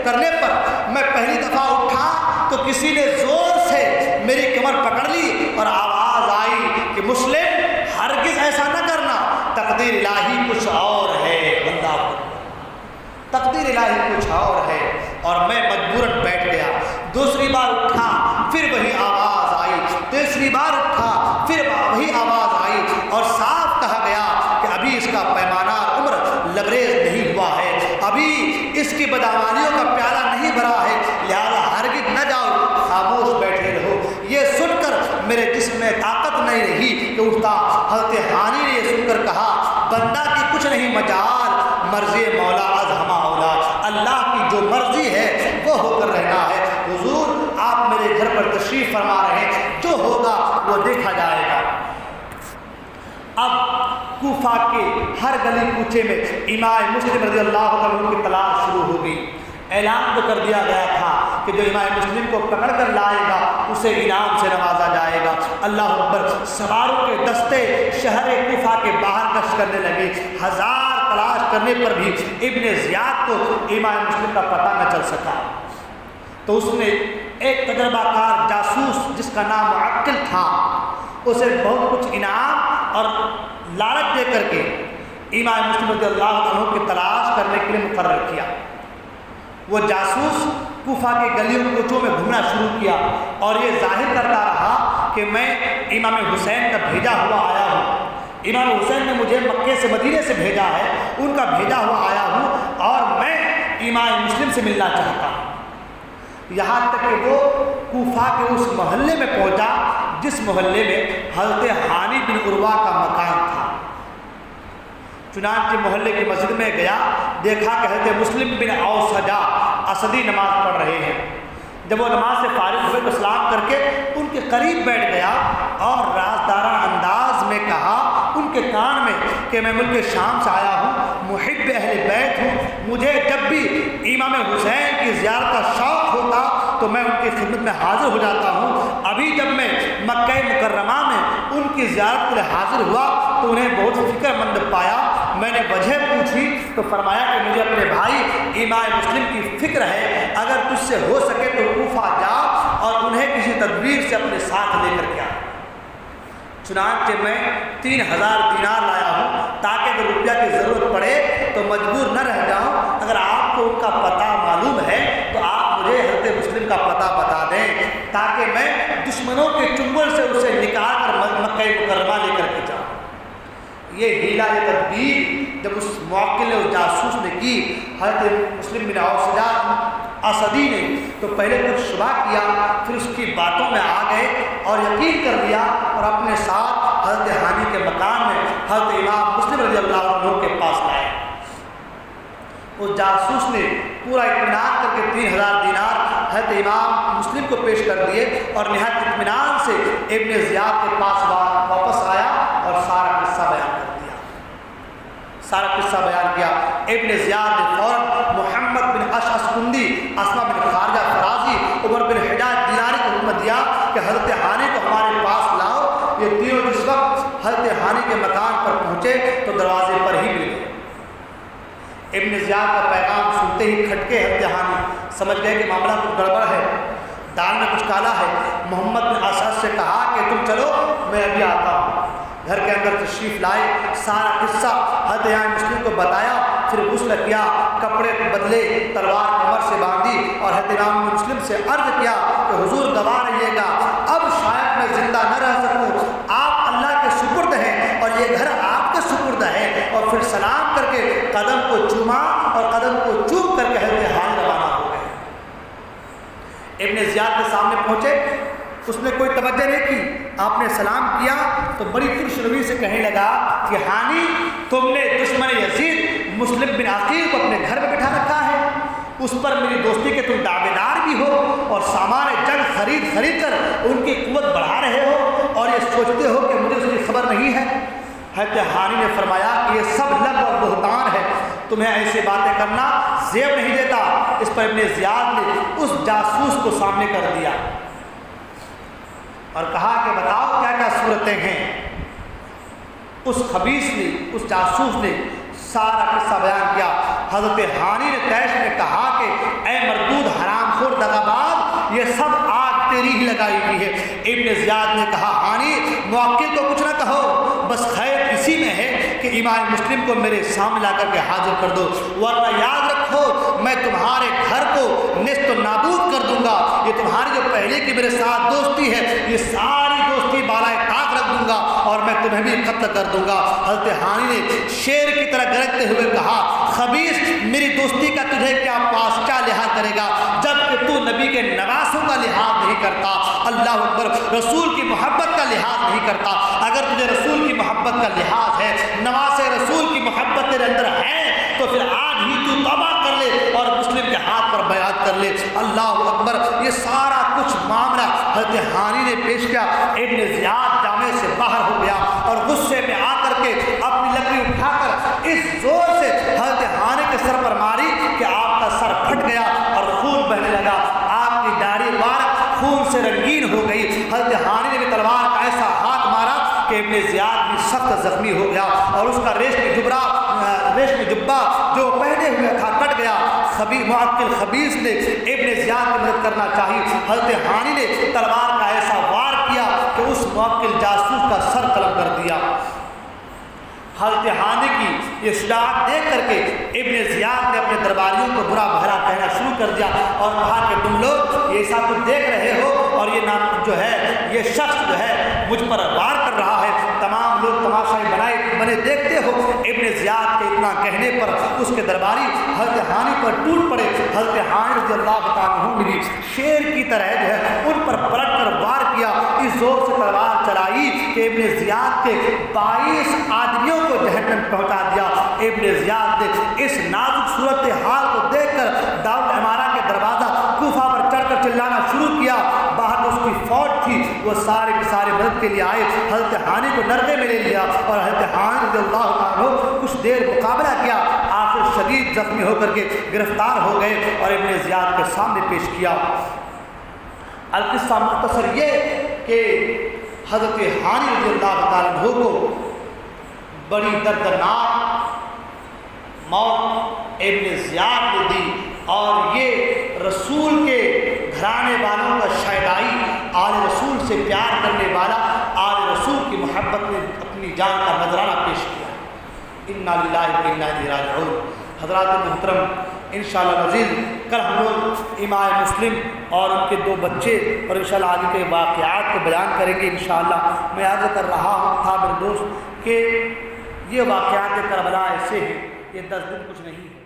کرنے پر میں پہلی دفعہ اٹھا تو کسی نے زور سے میری کمر پکڑ لی اور آواز آئی کہ مسلم ہرگز ایسا نہ کرنا، تقدیر الہی کچھ اور ہے۔ اللہ تقدیر الہی کچھ اور ہے، اور میں مجبوراً بیٹھ گیا۔ دوسری بار اٹھا پھر وہی آواز آئی، تیسری بار اٹھا پھر وہی آواز آئی، اور صاف کہا گیا کہ ابھی اس کا پیمانہ عمر لبریز نہیں ہوا ہے، ابھی اس کی بدعمالیوں کا پیالہ نہیں بھرا ہے، لہذا ہرگز نہ جاؤ، خاموش بیٹھے رہو۔ یہ سن کر میرے جسم میں طاقت نہیں رہی کہ اٹھتا۔ حضرت ہانی نے یہ سن کر کہا، بندہ کی کچھ نہیں مجال، مرضی مولا از ہما اولا، اللہ کی جو مرضی ہے وہ ہو کر رہنا ہے۔ حضور آپ میرے گھر پر تشریف فرما رہے ہیں، جو ہوگا وہ دیکھا جائے گا۔ اب کوفہ کے ہر گلی کوچے میں امام مسلم رضی اللہ عنہ کی تلاش شروع ہو گئی۔ اعلان تو کر دیا گیا تھا کہ جو امام مسلم کو پکڑ کر لائے گا اسے انعام سے نوازا جائے گا۔ اللہ اکبر، سواروں کے دستے شہر کوفہ کے باہر گشت کرنے لگے، ہزار تلاش کرنے پر بھی ابن زیاد کو امام مسلم کا پتہ نہ چل سکا۔ تو اس نے ایک تجربہ کار جاسوس جس کا نام معقل تھا، اسے بہت کچھ انعام اور لالچ دے کر کے امام مسلم رضی اللہ عنہ کی تلاش کرنے کے لیے مقرر کیا۔ وہ جاسوس کوفہ کے گلیوں کوچوں میں گھومنا شروع کیا اور یہ ظاہر کرتا رہا کہ میں امام حسین کا بھیجا ہوا آیا ہوں، امام حسین نے مجھے مکے سے مدینے سے بھیجا ہے، ان کا بھیجا ہوا آیا ہوں اور میں امام مسلم سے ملنا چاہتا ہوں۔ یہاں تک کہ وہ کوفہ کے اس محلے میں پہنچا جس محلے میں حضرت ہانی بن عروہ کا مکان تھا۔ چنانچہ محلے کی مسجد میں گیا، دیکھا کہ حضرت مسلم بن اوسجا اسدی نماز پڑھ رہے ہیں۔ جب وہ نماز سے فارغ ہوئے تو سلام کر کے ان کے قریب بیٹھ گیا اور رازدارانہ انداز میں کہا ان کے کان میں کہ میں ملک شام سے آیا ہوں، محب اہل بیت ہوں، مجھے جب بھی امام حسین کی زیارت کا شوق ہوتا تو میں ان کی خدمت میں حاضر ہو جاتا ہوں۔ ابھی جب میں مکہ مکرمہ میں ان کی زیارت کے لیے حاضر ہوا تو انہیں بہت فکر مند پایا۔ میں نے وجہ پوچھی تو فرمایا کہ مجھے اپنے بھائی امام مسلم کی فکر ہے، اگر تجھ سے ہو سکے تو کوفہ جا اور انہیں کسی تدبیر سے اپنے ساتھ لے کر کے آ۔ چنانچہ میں 3000 دینار لایا ہوں تاکہ اگر روپیہ کی ضرورت پڑے تو مجبور نہ رہ جاؤں۔ اگر آپ کو ان کا پتہ معلوم ہے تو آپ مجھے حضرت مسلم کا پتہ بتا دیں تاکہ میں دشمنوں کے چنگل سے اسے نکال کر مکہ مکرمہ لے کر کے جاؤں۔ یہ ہیلہ، یہ تدبیر جب اس موکل اور جاسوس نے کی حضرت مسلم بن اوسجا اسدی نے تو پہلے کچھ شبہ کیا، پھر اس کی باتوں میں آ گئے اور یقین کر لیا اور اپنے ساتھ حضرت ہانی کے مکان میں حضرت امام مسلم رضی اللہ عنہ کے پاس لائے۔ اس جاسوس نے پورا اطمینان کر کے 3000 دینار حضرت امام مسلم کو پیش کر دیے اور نہایت اطمینان سے ابن زیاد کے پاس واپس آیا اور سارا قصہ بیان کر دیا۔ سارا قصہ بیان کیا۔ ابن زیاد نے فوراً محمد بن اشعث کندی، اسما بن خارجہ فرازی، عمر بن حجاج دیناری کو حکم دیا کہ حضرت ہانی کو ہمارے پاس لاؤ۔ یہ تینوں جس وقت حضرت ہانی کے مکان پر پہنچے تو دروازے پر ہی مل گئے۔ ابن زیاد کا پیغام سنتے ہی کھٹکے حضرت ہانی سمجھ گئے کہ معاملہ کچھ گڑبڑ ہے، دال میں کچھ کالا ہے۔ محمد بن اشعث سے کہا کہ تم چلو، میں ابھی آتا ہوں۔ گھر کے اندر تشریف لائے، سارا قصہ حضرت امام مسلم کو بتایا، پھر غسل کیا، کپڑے بدلے، تلوار کمر سے باندھی اور حضرت امام مسلم سے عرض کیا کہ حضور گواہ رہیے گا، اب شاید میں زندہ نہ رہ سکوں، آپ اللہ کے سپرد ہیں اور یہ گھر آپ کے سپرد ہے۔ اور پھر سلام کر کے قدم کو چوما اور قدم کو چوم کر کے حضرت ہانی روانہ ہو گئے۔ ابن زیاد کے سامنے پہنچے، اس نے کوئی توجہ نہیں کی، آپ نے سلام کیا تو بڑی خوش روی سے کہنے لگا کہ ہانی، تم نے دشمن یزید مسلم بن عقیل کو اپنے گھر میں بٹھا رکھا ہے، اس پر میری دوستی کے تم دعوے دار بھی ہو اور سامان جنگ خرید کر ان کی قوت بڑھا رہے ہو اور یہ سوچتے ہو کہ مجھے اس کی خبر نہیں ہے۔ حضرت ہانی نے فرمایا کہ یہ سب لغو اور بہتان ہے، تمہیں ایسی باتیں کرنا زیب نہیں دیتا۔ اس پر ابن زیاد نے اس جاسوس کو سامنے کر دیا اور کہا کہ بتاؤ کیا کیا صورتیں ہیں۔ اس خبیث نے، اس جاسوس نے سارا قصہ بیان کیا۔ حضرت ہانی نے طیش میں کہا کہ اے مردود حرام خور دغاباز، یہ سب آگ تیری ہی لگائی ہوئی ہے۔ ابن زیاد نے کہا ہانی، موکل کو کچھ نہ کہو، بس خیر اسی میں ہے کہ امام مسلم کو میرے سامنے لا کر کے حاضر کر دو، ورنہ یاد رکھو میں تمہارے گھر کو نیست و نابود کر دوں گا۔ یہ تمہاری جو پہلے کی میرے ساتھ دوستی ہے، یہ ساری دوستی بالائے طاق رکھ دوں گا اور میں تمہیں بھی قتل کر دوں گا۔ حضرت ہانی نے شیر کی طرح گرجتے ہوئے کہا خبیث، میری دوستی کا تجھے کیا پاس کیا لحاظ کرے گا جب کہ تو نبی کے نواسوں کا لحاظ نہیں کرتا، اللہ اکبر، رسول کی محبت کا لحاظ نہیں کرتا۔ اگر تجھے رسول کی محبت کا لحاظ ہے، نواز رسول کی محبت تیرے اندر ہے تو پھر آج ہی تو توبہ کر لے اور مسلم کے ہاتھ پر بیعت کر لے۔ اللہ اکبر، یہ سارا کچھ معاملہ حضرت ہانی نے پیش کیا۔ ابن زیاد جامع سے باہر ہو گیا اور غصے میں آ کر کے اپنی لکڑی اٹھا کر اس زور سے حضرت ہانی کے سر پر ماری کہ آپ کا سر پھٹ گیا اور خون بہنے لگا۔ آپ زیاد بھی سخت زخمی ہو گیا اور اس کا ریشمی جبہ جو پہنے ہوئے تھا کٹ گیا۔ معقل خبیث نے ابن زیاد کی مدد کرنا چاہی، حضرت ہانی نے تلوار کا ایسا وار کیا کہ اس معقل جاسوس کا سر قلم کر دیا۔ حضرت ہانی کی یہ شجاعت دیکھ کر کے ابن زیاد نے اپنے درباریوں کو برا بھلا کہنا شروع کر دیا اور کہا کہ تم لوگ یہ سب کچھ دیکھ رہے ہو اور یہ نام جو ہے یہ شخص جو ہے مجھ پر وار کر رہا ہے، تمام لوگ تماشائی بنے دیکھتے ہو۔ ابن زیاد کے اتنا کہنے پر اس کے درباری حضرت ہانی پر ٹوٹ پڑے۔ حضرت ہانی رضی اللہ تعالیٰ عنہ نے بھی شیر کی طرح جو ہے ان پر پلٹ کر وار کیا، اس زور سے تلوار چلائی کہ ابن زیاد کے 22 آدمیوں کو جہنم پہنچا دیا۔ ابن زیاد نے اس نازک صورتحال کو دیکھ کر داؤد عمارہ کے دروازہ کوفہ پر چڑھ کر چلانا شروع کیا۔ باہر اس کی فوج تھی، وہ سارے کے سارے مدد کے لیے آئے، حضرت ہانی کو نرغے میں لے لیا اور حضرت ہانی رضی اللہ تعالیٰ کچھ دیر مقابلہ کیا، آخر شدید زخمی ہو کر کے گرفتار ہو گئے اور ابن زیاد کے سامنے پیش کیا۔ القصہ مختصر یہ کہ حضرت ہانی رضی اللہ تعالیٰ عنہ کو بڑی دردناک موت ابن زیاد نے دی اور یہ رسول کے گھرانے والوں کا شیدائی، آل رسول سے پیار کرنے والا، آل رسول کی محبت میں اپنی جان کا نذرانہ پیش کیا۔ انا للہ و انا الیہ راجعون۔ حضرات محترم، انشاءاللہ العزیز کل ہم لوگ امام مسلم اور ان کے 2 بچے اور انشاءاللہ آگے کے واقعات کو بیان کریں گے انشاءاللہ۔ میں عرض کر رہا تھا میرے دوست کہ یہ واقعات کربلا ایسے ہیں، یہ 10 دن کچھ نہیں ہے۔